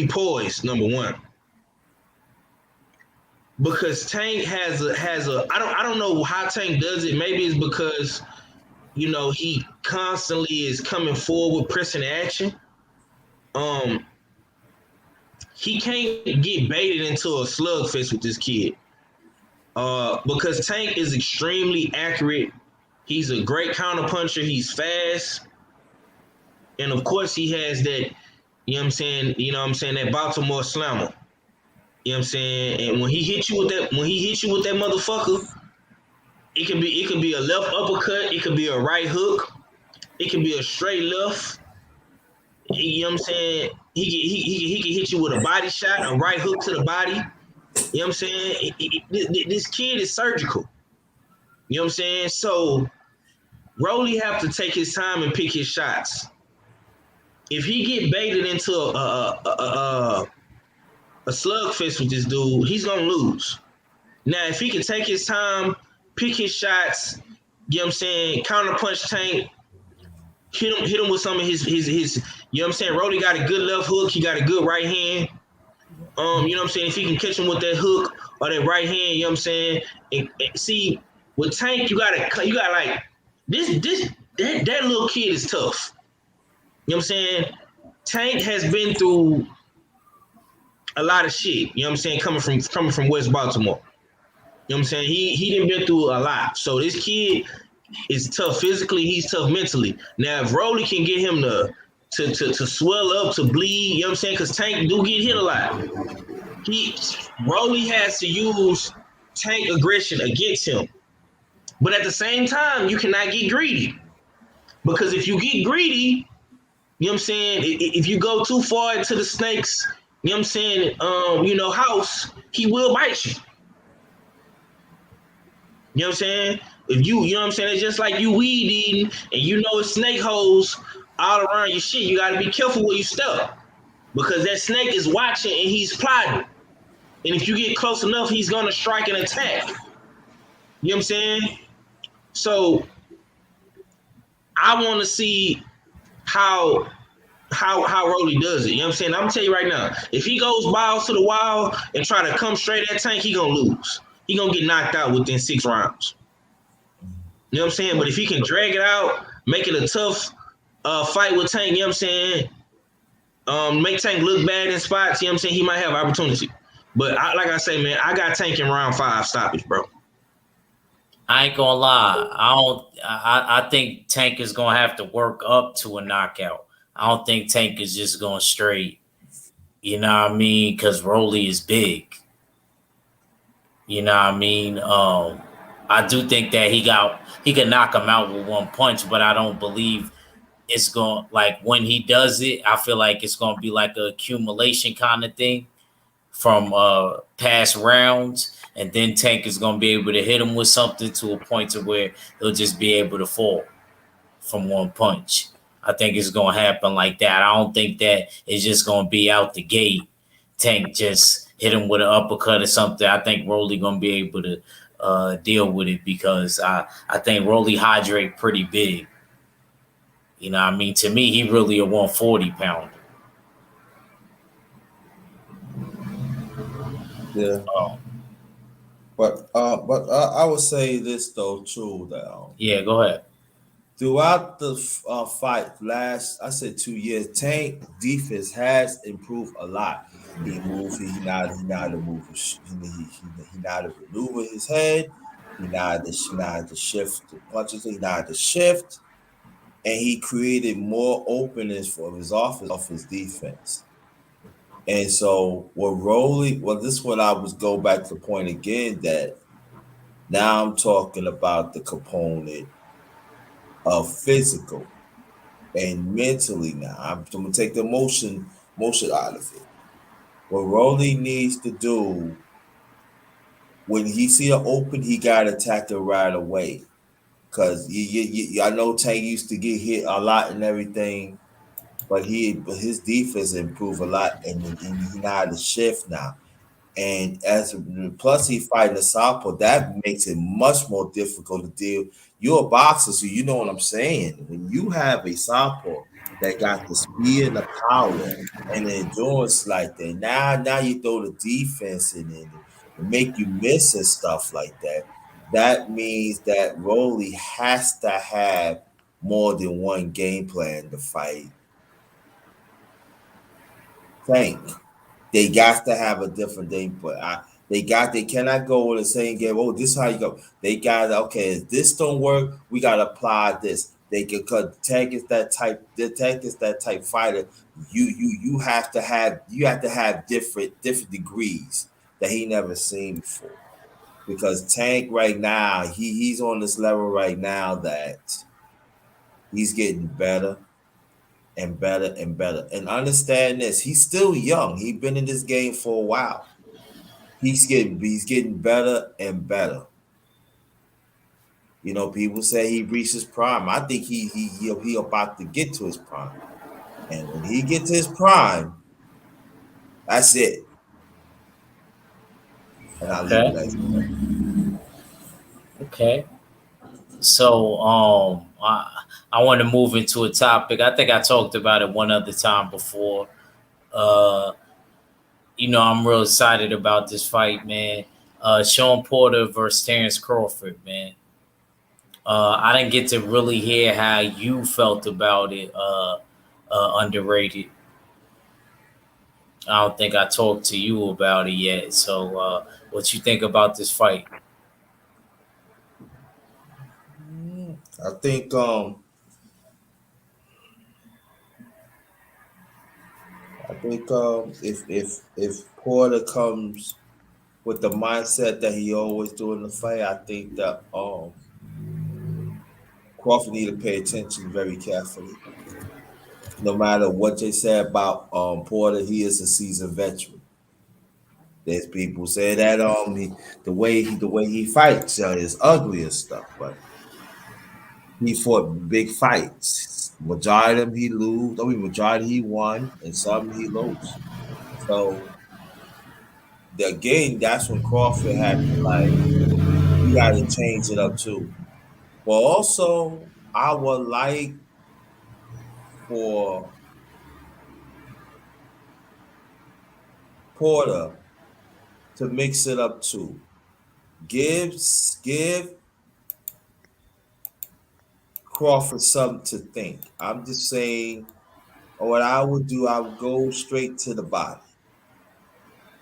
poised, number one. Because Tank has a I don't know how Tank does it. Maybe it's because he constantly is coming forward, pressing action. He can't get baited into a slugfest with this kid. Because Tank is extremely accurate. He's a great counterpuncher. He's fast. And of course he has that, that Baltimore slammer. You know what I'm saying? And when he hit you with that motherfucker, it could be a left uppercut, it could be a right hook, it could be a straight left. You know what I'm saying? He can hit you with a body shot, a right hook to the body. You know what I'm saying? This kid is surgical. You know what I'm saying? So Rolly have to take his time and pick his shots. If he get baited into a slugfest with this dude, he's gonna lose. Now, if he can take his time, pick his shots, you know what I'm saying, counterpunch Tank, hit him with some of his you know what I'm saying, Rolly got a good left hook, he got a good right hand. You know what I'm saying, if he can catch him with that hook or that right hand, you know what I'm saying, and see, with Tank, you gotta like that little kid is tough. You know what I'm saying? Tank has been through a lot of shit, you know what I'm saying, coming from West Baltimore. You know what I'm saying? He done been through a lot. So this kid is tough physically, he's tough mentally. Now if Rolly can get him to swell up, to bleed, you know what I'm saying? Because Tank do get hit a lot. Rolly has to use Tank aggression against him. But at the same time, you cannot get greedy. Because if you get greedy, you know what I'm saying, if you go too far into the snake's, you know what I'm saying, house, he will bite you. You know what I'm saying? If you know what I'm saying, it's just like you weed eating and it's snake holes all around your shit. You gotta be careful where you step. Because that snake is watching and he's plotting. And if you get close enough, he's gonna strike and attack. You know what I'm saying? So I wanna see how how Rolly does it. You know what I'm saying? I'm gonna tell you right now, if he goes balls to the wall and try to come straight at Tank, he gonna lose. He gonna get knocked out within 6 rounds. You know what I'm saying? But if he can drag it out, make it a tough fight with Tank, you know what I'm saying? Make Tank look bad in spots, you know what I'm saying? He might have opportunity. But like I say, man, I got Tank in round 5 stoppage, bro. I ain't gonna lie. I don't. I think Tank is gonna have to work up to a knockout. I don't think Tank is just going straight. You know what I mean? Because Rolly is big. You know what I mean? I do think that he can knock him out with one punch, but I don't believe it's going like when he does it. I feel like it's gonna be like a accumulation kind of thing from past rounds, and then Tank is gonna be able to hit him with something to a point to where he'll just be able to fall from one punch. I think it's gonna happen like that. I don't think that it's just gonna be out the gate. Tank just hit him with an uppercut or something. I think Rolly gonna be able to deal with it because I think Rolly hydrate pretty big. You know what I mean? To me, he really a 140 pounder. Yeah. Oh, But I would say this though too that yeah, go ahead. throughout the fight last I said 2 years, Tank defense has improved a lot. He know how to move he know how to maneuver his head. He know how to shift the punches. He know how to shift, and he created more openness for his offense defense. And so what Rolly, well, this is what I was go back to the point again that now I'm talking about the component of physical and mentally. Now I'm gonna take the motion out of it. What Rolly needs to do when he see an open, he gotta attack it right away. Cause I know Tank used to get hit a lot and everything, but his defense improved a lot, and he know how to shift now. And as plus he fighting a southpaw, that makes it much more difficult to deal. You're a boxer, so you know what I'm saying. When you have a southpaw that got the speed and the power and the endurance like that, now you throw the defense in it and make you miss and stuff like that. That means that Rolly has to have more than one game plan to fight Tank. They got to have a different game, but they cannot go with the same game. Oh, this is how you go. They got okay. If this don't work, we got to apply this. They can cut. Tank is that type. The Tank is that type fighter. You have to have different degrees that he never seen before. Because Tank right now, he's on this level right now that he's getting better and better and better. And understand this, he's still young. He's been in this game for a while. He's getting better and better. You know, people say he reached his prime. I think he about to get to his prime. And when he gets to his prime, that's it. And I'll leave it Okay. at that. Okay. So I want to move into a topic. I think I talked about it one other time before. Uh, I'm real excited about this fight, man. Sean Porter versus Terrence Crawford, man. I didn't get to really hear how you felt about it. Underrated. I don't think I talked to you about it yet. So, what you think about this fight? I think if Porter comes with the mindset that he always do in the fight, I think that Crawford need to pay attention very carefully. No matter what they say about Porter, he is a seasoned veteran. There's people say that the way he fights is ugly and stuff, but he fought big fights. Majority of them he lose. I mean, majority he won, and some he lost. So again, that's when Crawford had to he got to change it up too. But also, I would like for Porter to mix it up too. Give Crawford something to think. I'm just saying, what I would do, I would go straight to the body.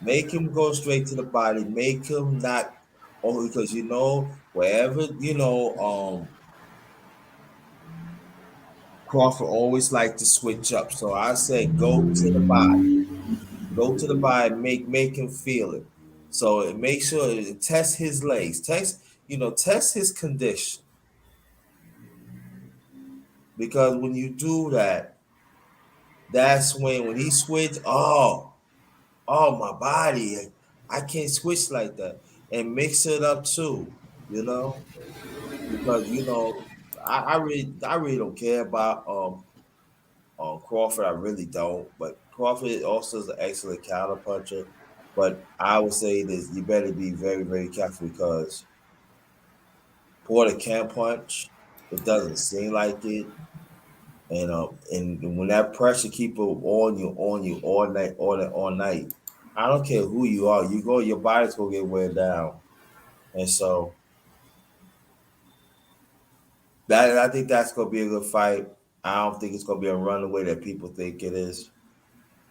Make him go straight to the body. Make him not, oh, because wherever Crawford always like to switch up. So I say go to the body. Go to the body. Make him feel it. So make sure test his legs. Test his condition. Because when you do that, that's when he switch. Oh, my body. I can't switch like that. And mix it up too, because I really don't care about Crawford. I really don't. But Crawford also is an excellent counter puncher. But I would say this: you better be very, very careful because Porter can punch. It doesn't seem like it, and when that pressure keep on you all night, all night. I don't care who you are. Your body's gonna get wear down, and so that I think that's gonna be a good fight. I don't think it's gonna be a runaway that people think it is.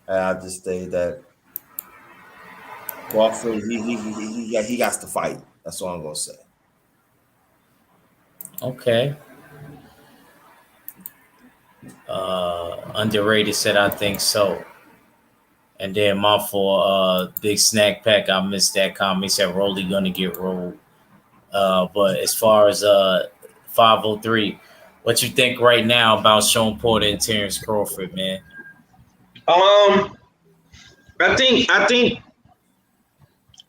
And I just say that Crawford, he got to fight. That's all I'm gonna say. Okay. Underrated said I think so. And then my for big snack pack, I missed that comment. He said Rolly gonna get rolled. But as far as 503, what you think right now about Sean Porter and Terrence Crawford, man? I think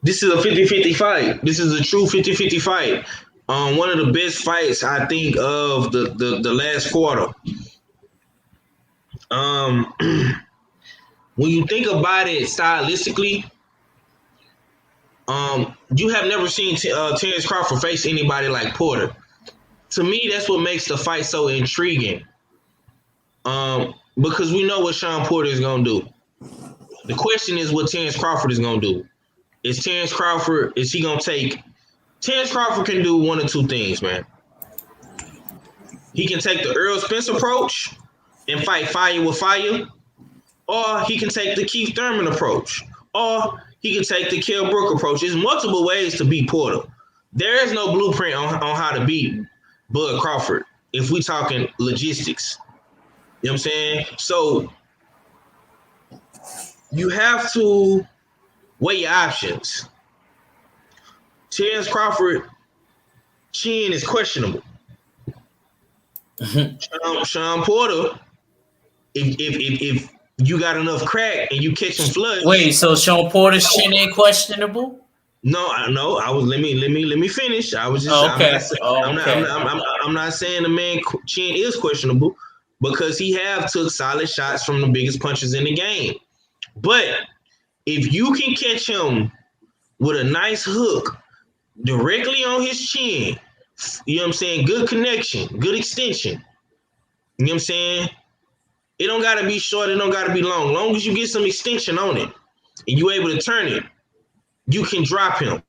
this is a 50-50 fight. This is a true 50-50 fight. One of the best fights I think of the last quarter. When you think about it stylistically, you have never seen Terrence Crawford face anybody like Porter. To me, that's what makes the fight so intriguing. Because we know what Sean Porter is gonna do. The question is what Terrence Crawford is gonna do. Is he gonna take? Terrence Crawford can do one or two things, man. He can take the Earl Spence approach and fight fire with fire, or he can take the Keith Thurman approach, or he can take the Kell Brook approach. There's multiple ways to beat Porter. There is no blueprint on how to beat Bud Crawford if we talking logistics. You know what I'm saying? So you have to weigh your options. Terrence Crawford chin is questionable. Sean Porter, if you got enough crack and you catch him flush. Wait, so Sean Porter's chin ain't questionable? No. I was let me finish. I was just I'm not saying the man chin is questionable because he have took solid shots from the biggest punchers in the game. But if you can catch him with a nice hook directly on his chin, you know what I'm saying? Good connection, good extension. You know what I'm saying? It don't gotta be short, it don't gotta be long. Long as you get some extension on it and you able to turn it, you can drop him.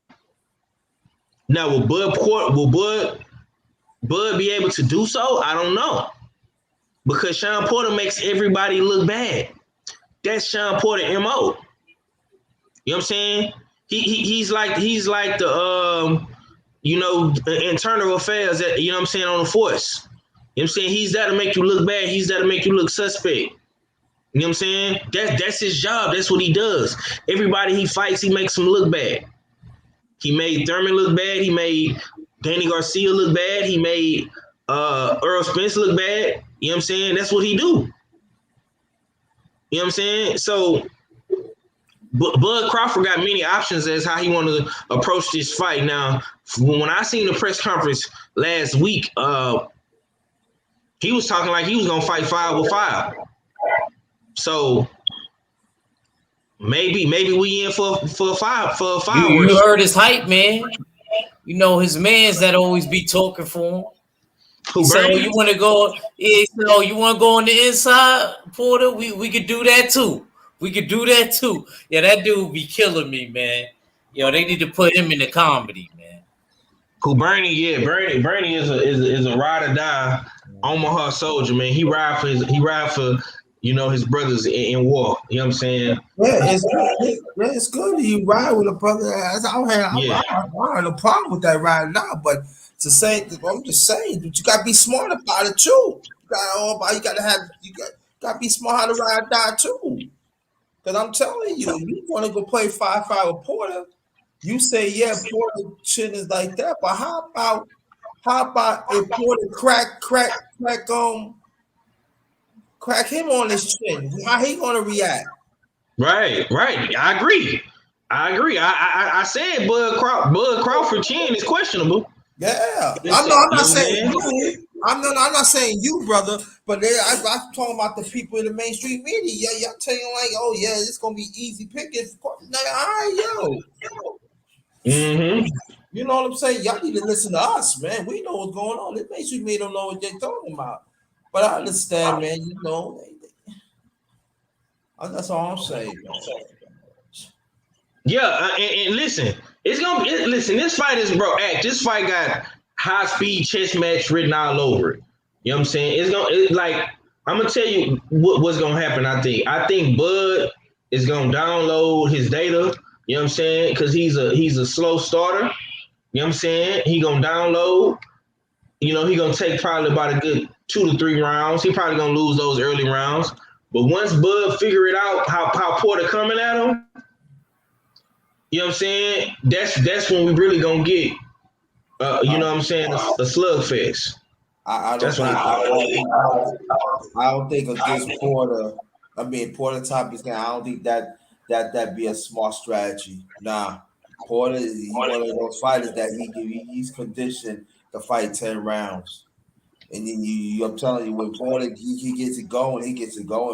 Now, will Bud be able to do so? I don't know. Because Sean Porter makes everybody look bad. That's Sean Porter MO. You know what I'm saying? He's like the internal affairs that, you know what I'm saying, on the force. You know what I'm saying? He's there to make you look bad. He's there to make you look suspect. You know what I'm saying? That's his job. That's what he does. Everybody he fights, he makes them look bad. He made Thurman look bad. He made Danny Garcia look bad. He made Earl Spence look bad. You know what I'm saying? That's what he do. You know what I'm saying? So Bud Crawford got many options as how he wanted to approach this fight. Now, when I seen the press conference last week, he was talking like he was gonna fight 5 with 5. So maybe we in for a 5 for a 5. You heard his hype, man. You know his man's that always be talking for him. So you want to go? You want to go on the inside, Porter? We could do that too. We could do that too. Yeah, that dude be killing me, man. Yo, they need to put him in the comedy, man. Who Bernie? Yeah, Bernie is a ride or die Omaha soldier, man. He ride for his brothers in war. You know what I'm saying? Yeah, it's good. Yeah, it's good. You ride with a brother. I don't Yeah. have no problem with that right now. But to say, I'm just saying, but you gotta be smart about it too. You gotta be smart how to ride or die too. Because I'm telling you want to go play 5-5 with Porter. You say, yeah, Porter shit is like that. But how about if Porter crack him on his chin? How he gonna react? Right. I agree. I said Bud Crawford chin is questionable. Yeah, You I'm know not what saying I'm you. I'm not saying you, brother. But I'm talking about the people in the mainstream media. Yeah, y'all telling like, oh yeah, it's gonna be easy pickings. Like, all right, yo. Mm-hmm. You know what I'm saying? Y'all need to listen to us, man. We know what's going on. The mainstream media don't know what they're talking about. But I understand, man. That's all I'm saying, man. Yeah, and listen, it's gonna be listen. This fight is This fight got high speed chess match written all over it. You know what I'm saying? I'm gonna tell you what's gonna happen. I think Bud is gonna download his data. You know what I'm saying? Because he's a slow starter. You know what I'm saying? He gonna download. He gonna take probably about a good 2 to 3 rounds. He probably gonna lose those early rounds. But once Bud figure it out how Porter coming at him. You know what I'm saying? That's when we really gonna get, you know what I'm saying, a slugfest. I That's what don't think against Porter. I mean, Porter top is going. I don't think that be a smart strategy. Nah, Porter is one of those fighters that he's conditioned to fight 10 rounds. And then I'm telling you, when Porter he gets it going,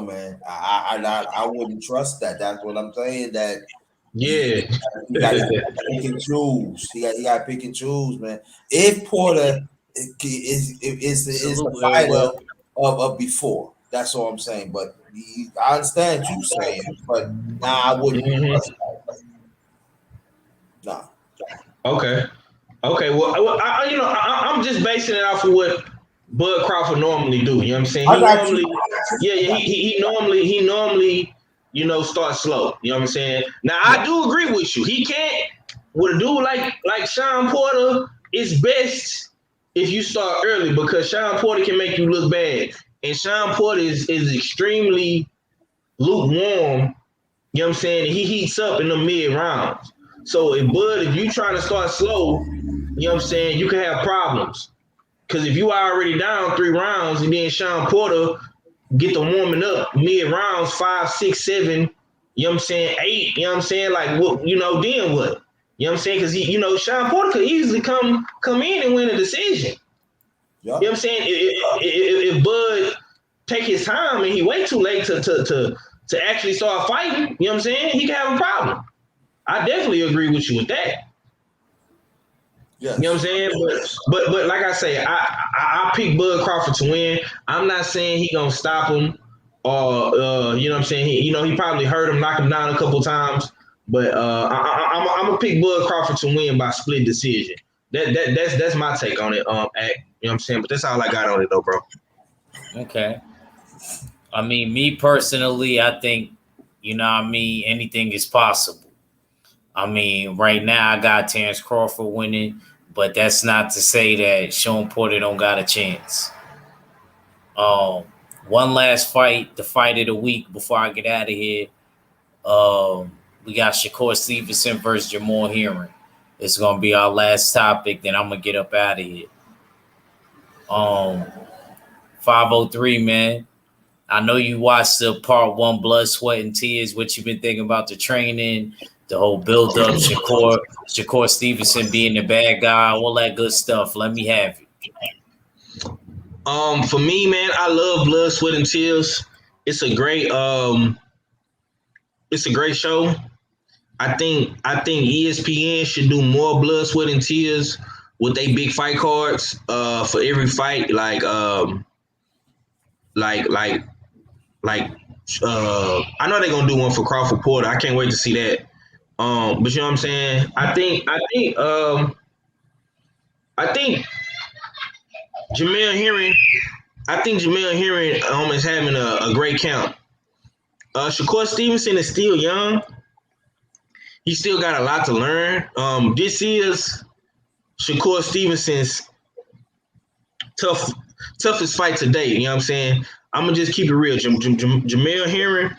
man. I wouldn't trust that. That's what I'm saying. That Yeah. he got to pick and choose. He got to pick and choose, man. If Porter is the fighter of before, that's all I'm saying. But I understand you saying, but I wouldn't trust that. Nah. Okay. Well, I'm just basing it off of what Bud Crawford normally do. You know what I'm saying? He normally, starts slow. You know what I'm saying? Now I do agree with you. He can't with a dude like Sean Porter. It's best if you start early because Sean Porter can make you look bad, and Sean Porter is extremely lukewarm. You know what I'm saying? He heats up in the mid rounds. So if you trying to start slow, you know what I'm saying, you can have problems. Because if you are already down 3 rounds and then Sean Porter get the warming up mid rounds 5, 6, 7, you know what I'm saying, 8, you know what I'm saying, like what, then what? You know what I'm saying? Because Sean Porter could easily come in and win a decision. Yep. You know what I'm saying? If Bud take his time and he wait too late to actually start fighting, you know what I'm saying, he can have a problem. I definitely agree with you with that. Yes. You know what I'm saying? But like I say, I pick Bud Crawford to win. I'm not saying he gonna stop him or you know what I'm saying? He probably hurt him, knock him down a couple times. But I'm gonna pick Bud Crawford to win by split decision. That's my take on it. You know what I'm saying? But that's all I got on it though, bro. Okay. I mean, me personally, I think, anything is possible. I mean, right now I got Terrence Crawford winning, but that's not to say that Sean Porter don't got a chance. One last fight, the fight of the week before I get out of here. We got Shakur Stevenson versus Jamor Heron. It's gonna be our last topic, then I'm gonna get up out of here. 503, man. I know you watched the part 1, Blood, Sweat, and Tears. What you been thinking about the training, the whole build up, Shakur Stevenson being the bad guy, all that good stuff. Let me have it. For me, man, I love Blood, Sweat, and Tears. It's a great show. I think ESPN should do more Blood, Sweat, and Tears with they big fight cards for every fight, like I know they're gonna do one for Crawford Porter. I can't wait to see that. But you know what I'm saying? I think Jamel Herring. I think Jamel Herring is having a great camp. Shakur Stevenson is still young. He still got a lot to learn. This is Shakur Stevenson's toughest fight today. You know what I'm saying? I'm gonna just keep it real. Jamel Herring,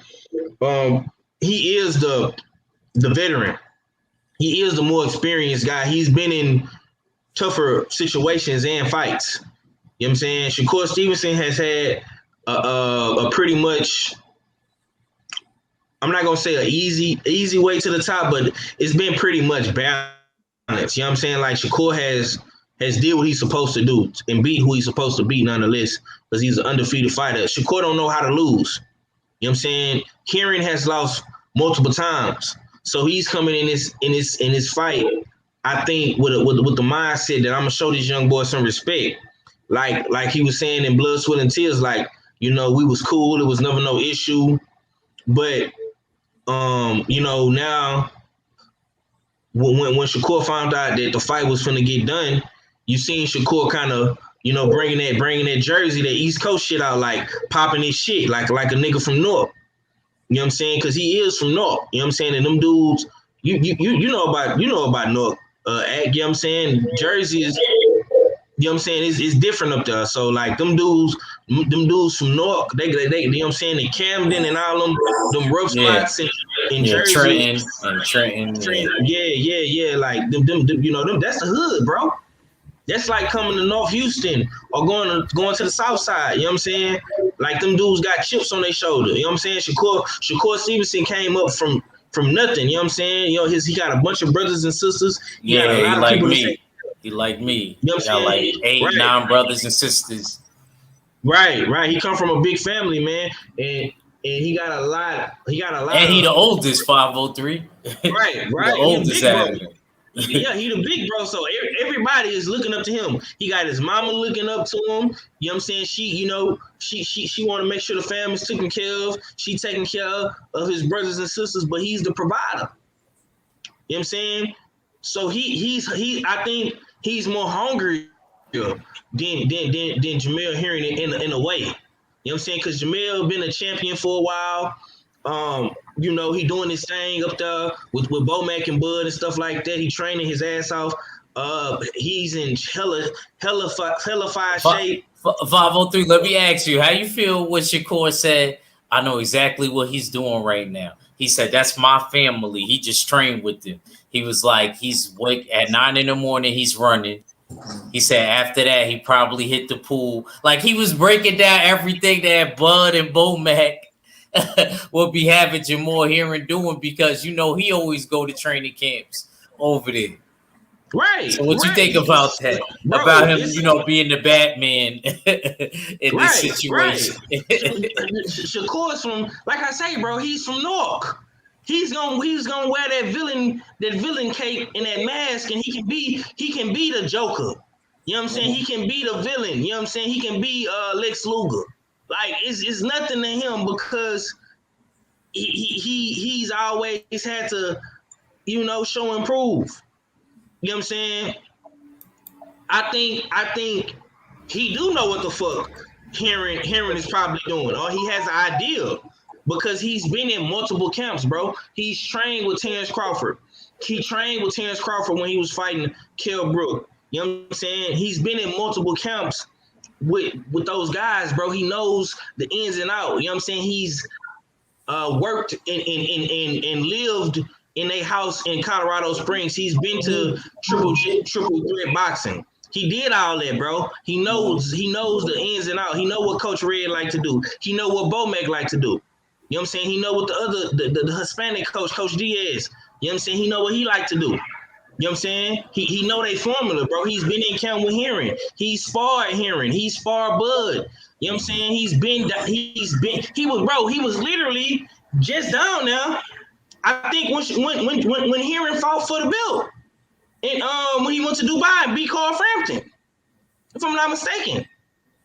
he is the veteran. He is the more experienced guy. He's been in tougher situations and fights. You know what I'm saying? Shakur Stevenson has had a pretty much, I'm not gonna say an easy way to the top, but it's been pretty much balanced. You know what I'm saying? Like Shakur has did what he's supposed to do and beat who he's supposed to beat nonetheless, because he's an undefeated fighter. Shakur don't know how to lose. You know what I'm saying? Herring has lost multiple times. So he's coming in this fight, I think, with the mindset that I'm gonna show this young boy some respect. Like he was saying in Blood, Sweat, and Tears, like, you know, we was cool, it was never no issue. But you know, now when Shakur found out that the fight was finna get done, you seen Shakur kind of, you know, bringing that jersey, that East Coast shit out, like popping his shit like a nigga from North. You know what I'm saying? Because he is from North. You know what I'm saying? And them dudes, you know about North. You know what I'm saying? Jersey is, you know what I'm saying, it's different up there. So like them dudes from North, they you know what I'm saying, in Camden and all them rough spots in Jersey. Trenton. Yeah. Like them, you know, that's the hood, bro. That's like coming to North Houston or going to the South Side. You know what I'm saying? Like them dudes got chips on their shoulder. You know what I'm saying? Shakur Stevenson came up from nothing. You know what I'm saying? You know, he got a bunch of brothers and sisters. He got a lot of people me. He like me. You know what I'm saying? Like 8, 9 brothers and sisters. Right. He come from a big family, man, and he got a lot. And he the oldest 503. Right. The oldest out of Yeah, he the big bro, so everybody is looking up to him. He got his mama looking up to him. You know what I'm saying? She, you know, she want to make sure the family's taken care of. She taking care of his brothers and sisters, but he's the provider. You know what I'm saying? So I think he's more hungry than Jamel Herring in a way. You know what I'm saying? Because Jamel been a champion for a while. You know, he doing his thing up there with Bomac and Bud and stuff like that. He training his ass off. He's in hella shape. 503, let me ask you, how you feel what Shakur said? I know exactly what he's doing right now. He said, that's my family. He just trained with them. He was like, he's at 9 a.m, he's running. He said after that, he probably hit the pool. Like he was breaking down everything that Bud and Bomac will be having Jamel Herring doing, because you know he always go to training camps over there. Right. So what you think about that? Bro, about him, you know, being the Batman in this situation. Right. Shakur's from, like I say, bro, he's from Newark. He's gonna wear that villain cape and that mask, and he can be the Joker. You know what I'm saying? He can be the villain. You know what I'm saying? He can be Lex Luger. Like it's nothing to him, because he's always had to, you know, show and prove. You know what I'm saying? I think he do know what the fuck Herring is probably doing, or he has an idea, because he's been in multiple camps, bro. He's trained with Terrence Crawford. He trained with Terrence Crawford when he was fighting Kell Brook. You know what I'm saying? He's been in multiple camps with those guys, bro. He knows the ins and outs. You know what I'm saying? He's worked and lived in a house in Colorado Springs. He's been to triple threat boxing. He did all that, bro. He knows the ins and outs. He know what Coach Red like to do. He know what Bomac like to do. You know what I'm saying? He know what the Hispanic coach, Coach Diaz, you know what I'm saying? He know what he like to do. You know what I'm saying? He know they formula, bro. He's been in camp with Herring. He's sparred Herring. He's sparred Bud. You know what I'm saying? He was literally just down there. I think when Herring fought for the belt, and when he went to Dubai and beat Carl Frampton, if I'm not mistaken.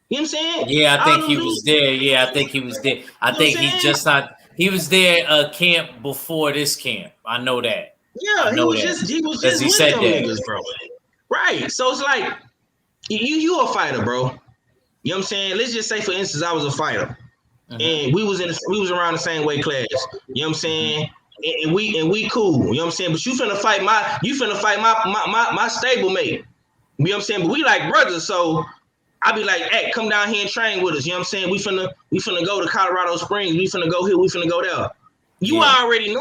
You know what I'm saying? Yeah, I All think them he dudes, was there. Yeah, I think he was there. I you know what I'm think he saying? just not. He was there camp before this camp. I know that. I Yeah, know that he was because just he with said them that. niggas, bro. Right. So it's like you a fighter, bro. You know what I'm saying? Let's just say, for instance, I was a fighter, Mm-hmm. and we was around the same weight class. You know what I'm Mm-hmm. saying? And we cool. You know what I'm saying? But you finna fight my stable mate. You know what I'm saying? But we like brothers, so I be like, hey, come down here and train with us. You know what I'm saying? We finna go to Colorado Springs. We finna go here. We finna go there. You Yeah, already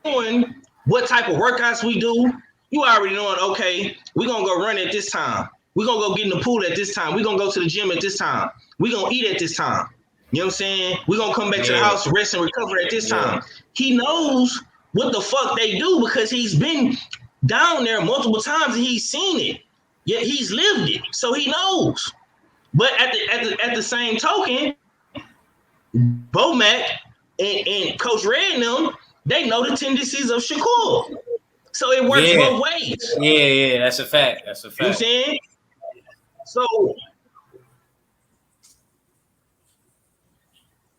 knowing what type of workouts we do. You already knowing, okay, we gonna go run at this time. We gonna go get in the pool at this time. We gonna go to the gym at this time. We gonna eat at this time. You know what I'm saying? We gonna come back to the yeah, house, rest and recover at this yeah, time. He knows what the fuck they do because he's been down there multiple times and he's seen it. Yeah, he's lived it, so he knows. But at the same token, Bomac and Coach Red and them, they know the tendencies of Shakur. So it works yeah, both ways. yeah. That's a fact. That's a You know what I'm fact. saying? So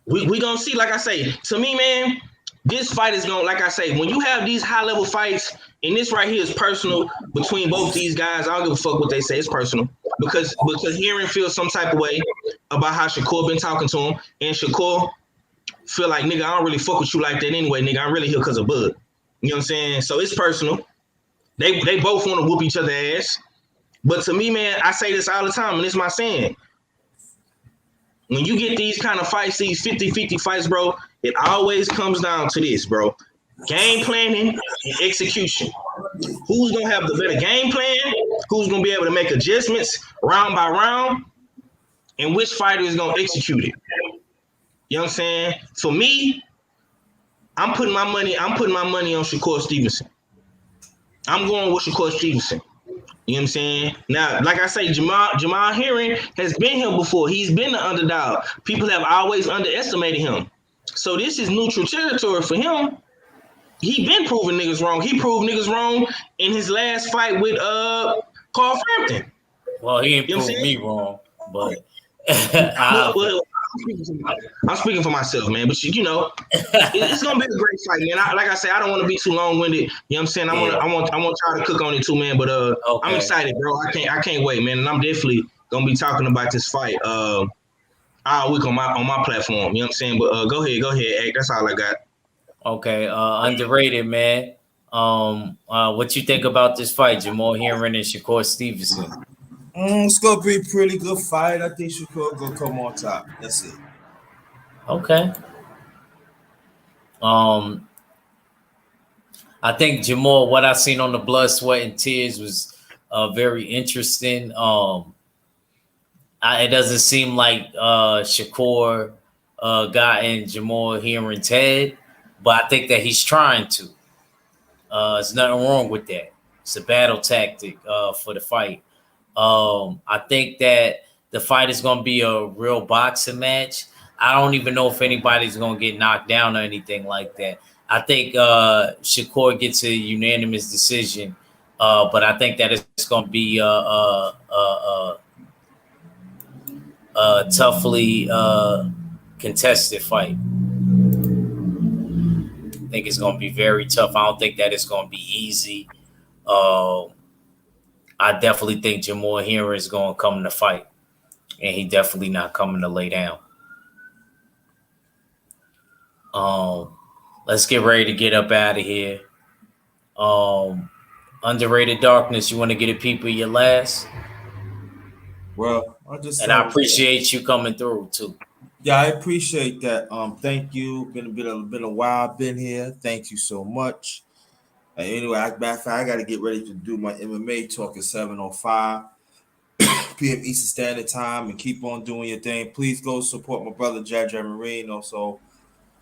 we gonna see, like I say, to me, man, this fight is gonna, like I say, when you have these high level fights, and this right here is personal between both these guys. I don't give a fuck what they say, it's personal. Because Heron feels some type of way about how Shakur been talking to him, and Shakur feel like, nigga, I don't really fuck with you like that anyway, nigga. I'm really here because of Bud. You know what I'm saying? So it's personal. They both want to whoop each other ass. But to me, man, I say this all the time, and it's my saying. When you get these kind of fights, these 50-50 fights, bro, it always comes down to this, bro. Game planning and execution. Who's going to have the better game plan? Who's going to be able to make adjustments round by round? And which fighter is going to execute it? You know what I'm saying? For me, I'm putting my money on Shakur Stevenson. I'm going with Shakur Stevenson. You know what I'm saying? Now, like I say, Jamal Heron has been here before. He's been the underdog. People have always underestimated him. So this is neutral territory for him. He been proving niggas wrong. He proved niggas wrong in his last fight with Carl Frampton. Well, he ain't You know what I'm proved saying? me wrong, but Well, I'm speaking for myself, man. But you know, it's gonna be a great fight, man. Like I say, I don't want to be too long winded. You know what I'm saying? yeah. I want y'all to cook on it too, man. But I'm Okay. excited, bro. I can't wait, man. And I'm definitely gonna be talking about this fight all week on my platform. You know what I'm saying? But go ahead, Ed. That's all I got. Okay. Underrated, man. What you think about this fight, Jamal Heron and Shakur Stevenson? It's gonna be a pretty good fight. I think Shakur gonna come on top. That's it. Okay. Um, I think Jamal, what I seen on the Blood, Sweat, and Tears was very interesting. It doesn't seem like Shakur got in Jamal Heron's head, but I think that he's trying to. There's nothing wrong with that. It's a battle tactic for the fight. I think that the fight is going to be a real boxing match. I don't even know if anybody's going to get knocked down or anything like that. I think Shakur gets a unanimous decision, but I think that it's going to be a toughly contested fight. I think it's going to be very tough. I don't think that it's going to be easy. I definitely think Jamal Heron is going to come to fight, and he definitely not coming to lay down. Let's get ready to get up out of here. Underrated Darkness, you want to get a peep of your last? Well, I just And I appreciate you coming through too. yeah, I appreciate that. Thank you. Been a while. Been here. Thank you so much. Anyway, I got to get ready to do my MMA talk at 7:05 p.m. Eastern Standard Time, and keep on doing your thing. Please go support my brother Jamboree, and also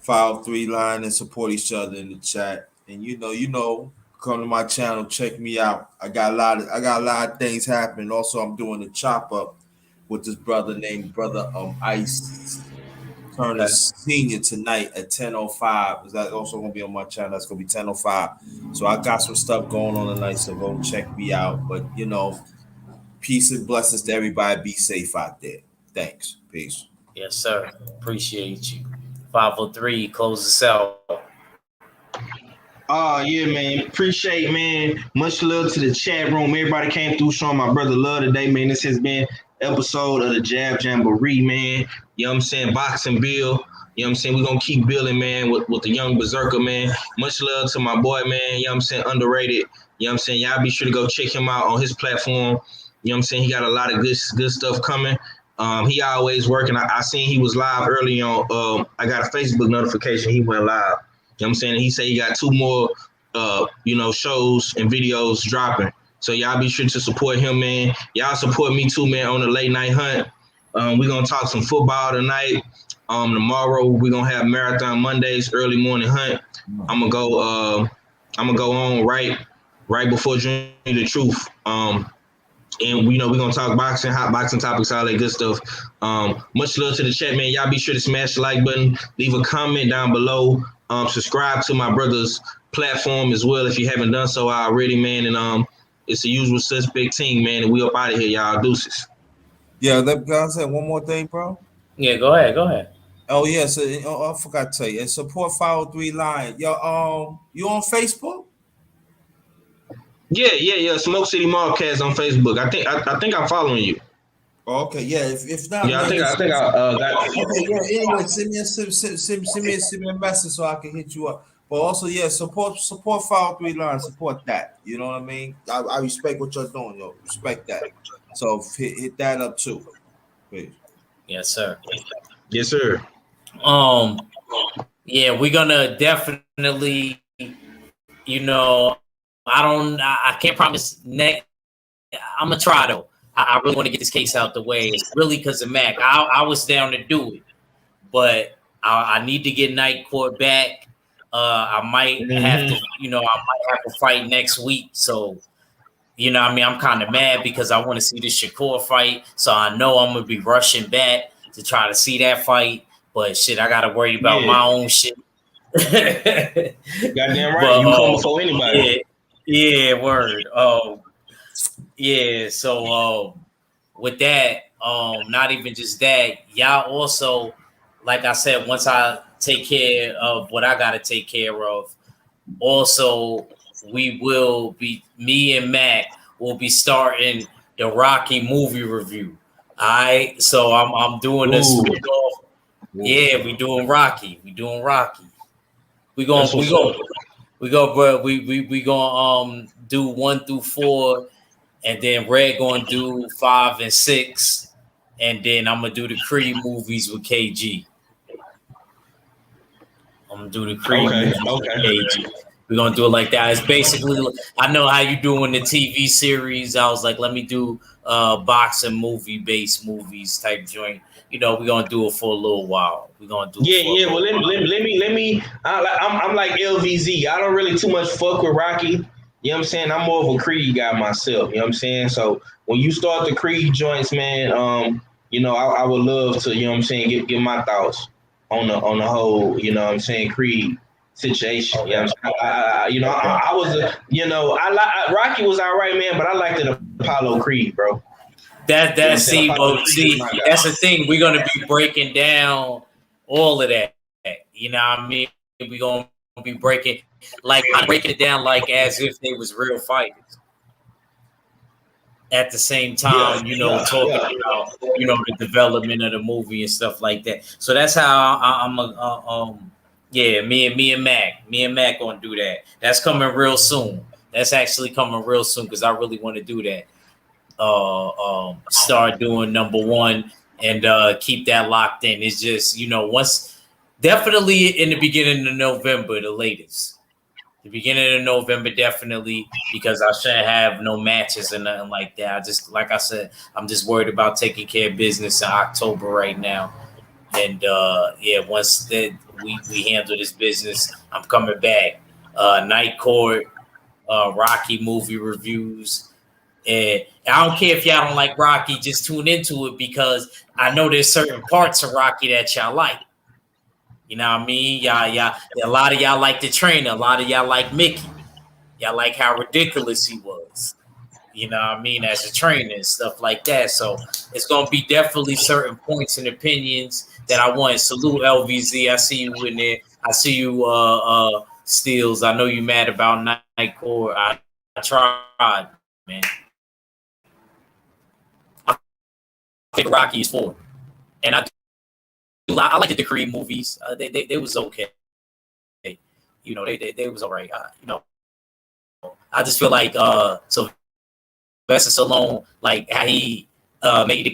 503 line and support each other in the chat. And you know, come to my channel, check me out. I got a lot of things happening. Also, I'm doing a chop up with this brother named Brother Ice Turner Senior tonight at 10:05. Is that also gonna be on my channel? That's gonna be 10:05. So I got some stuff going on tonight, so go check me out. But you know, peace and blessings to everybody. Be safe out there. Thanks. Peace. Yes, sir. Appreciate you. 503, close us out. Oh yeah, man. Appreciate, man. Much love to the chat room. Everybody came through showing my brother love today, man. This has been episode of the Jab Jamboree, man. You know what I'm saying? Boxing Bill. You know what I'm saying? We're gonna keep building, man, with the young berserker, man. Much love to my boy, man. You know what I'm saying? Underrated. You know what I'm saying? Y'all be sure to go check him out on his platform. You know what I'm saying? He got a lot of good stuff coming. He always working. I seen he was live early on. I got a Facebook notification. He went live. You know what I'm saying? He said he got 2 more, shows and videos dropping. So y'all be sure to support him, man. Y'all support me too, man, on the late night hunt. We're going to talk some football tonight. Tomorrow we're going to have Marathon Mondays, early morning hunt. I'm going to go on right before Dream the Truth. And we're gonna talk boxing, hot boxing topics, all that good stuff. Much love to the chat, man. Y'all be sure to smash the like button, leave a comment down below. Subscribe to my brother's platform as well if you haven't done so already, man. And it's the usual suspect team, man. And we up out of here, y'all. Deuces. Yeah, let me say one more thing, bro. Yeah, go ahead. Oh yeah, so I forgot to tell you. Support 503 Line. Yo, you on Facebook? Yeah. Smoke City Mobcast on Facebook. I think I'm following you. Okay, yeah. If not, Yeah, man, I think I got. okay, yeah. Anyway, send me a message so I can hit you up. But also, yeah, support 503 Line. Support that. You know what I mean? I respect what you're doing, yo. Respect that. So hit that up too, please. Yes, sir. Yes, sir. Yeah, we're gonna definitely, I can't promise next. I'm gonna try though. I really want to get this case out the way. It's really because of Mac. I was down to do it, but I need to get Night Court back. I might have to, I might have a fight next week. So, I'm kind of mad because I want to see the Shakur fight. So I know I'm gonna be rushing back to try to see that fight. But shit, I gotta worry about my own shit. Goddamn right, you come before anybody. Yeah, word. Yeah, so with that, not even just that, y'all also, like I said, once I take care of what I gotta take care of, also me and Mac will be starting the Rocky movie review. All right, so I'm doing a spin-off. Yeah, we doing Rocky. We gonna do 1 through 4, and then Red gonna do 5 and 6, and then I'm gonna do the Creed movies with KG. I'm gonna do the Creed movies with KG. We're gonna do it like that. It's basically, I know how you doing the TV series. I was like, let me do boxing movie-based movies type joint. We're gonna do it for a little while. We're gonna do it. Yeah. Well, let me. I'm like LVZ. I don't really too much fuck with Rocky. You know what I'm saying? I'm more of a Creed guy myself. You know what I'm saying? So when you start the Creed joints, man, I would love to. You know what I'm saying? Give my thoughts on the whole. You know what I'm saying? Creed situation. You know what I'm saying? I was Rocky was all right, man, but I liked the Apollo Creed, bro. That's the thing. We're gonna be breaking down all of that. You know what I mean? We're gonna be breaking it down like as if they was real fighters. At the same time, talking about the development of the movie and stuff like that. So that's how me and Mac gonna do that. That's coming real soon. That's actually coming real soon because I really want to do that. Start doing number 1 and keep that locked in. It's just, definitely in the beginning of November, the latest. The beginning of November, definitely, because I shouldn't have no matches and nothing like that. Like I said, I'm just worried about taking care of business in October right now. And once that we handle this business, I'm coming back. Night Court, Rocky movie reviews. And I don't care if y'all don't like Rocky, just tune into it because I know there's certain parts of Rocky that y'all like. You know what I mean? Y'all, a lot of y'all like the trainer. A lot of y'all like Mickey. Y'all like how ridiculous he was. You know what I mean? As a trainer and stuff like that. So it's gonna be definitely certain points and opinions that I want. Salute LVZ. I see you in there. I see you Steels. I know you mad about Night Core. I tried, man. I think Rocky is 4. And I like the Creed movies. They was okay. You know, they was all right. You know, I just feel like Sylvester Stallone, like how he made the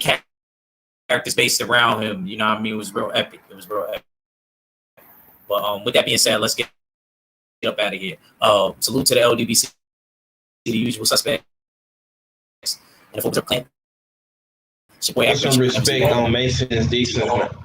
characters based around him. You know what I mean? It was real epic. It was real epic. But with that being said, let's get up out of here. Salute to the LDBC, the usual suspects, and the folks are clan. Put some respect on Mason's decent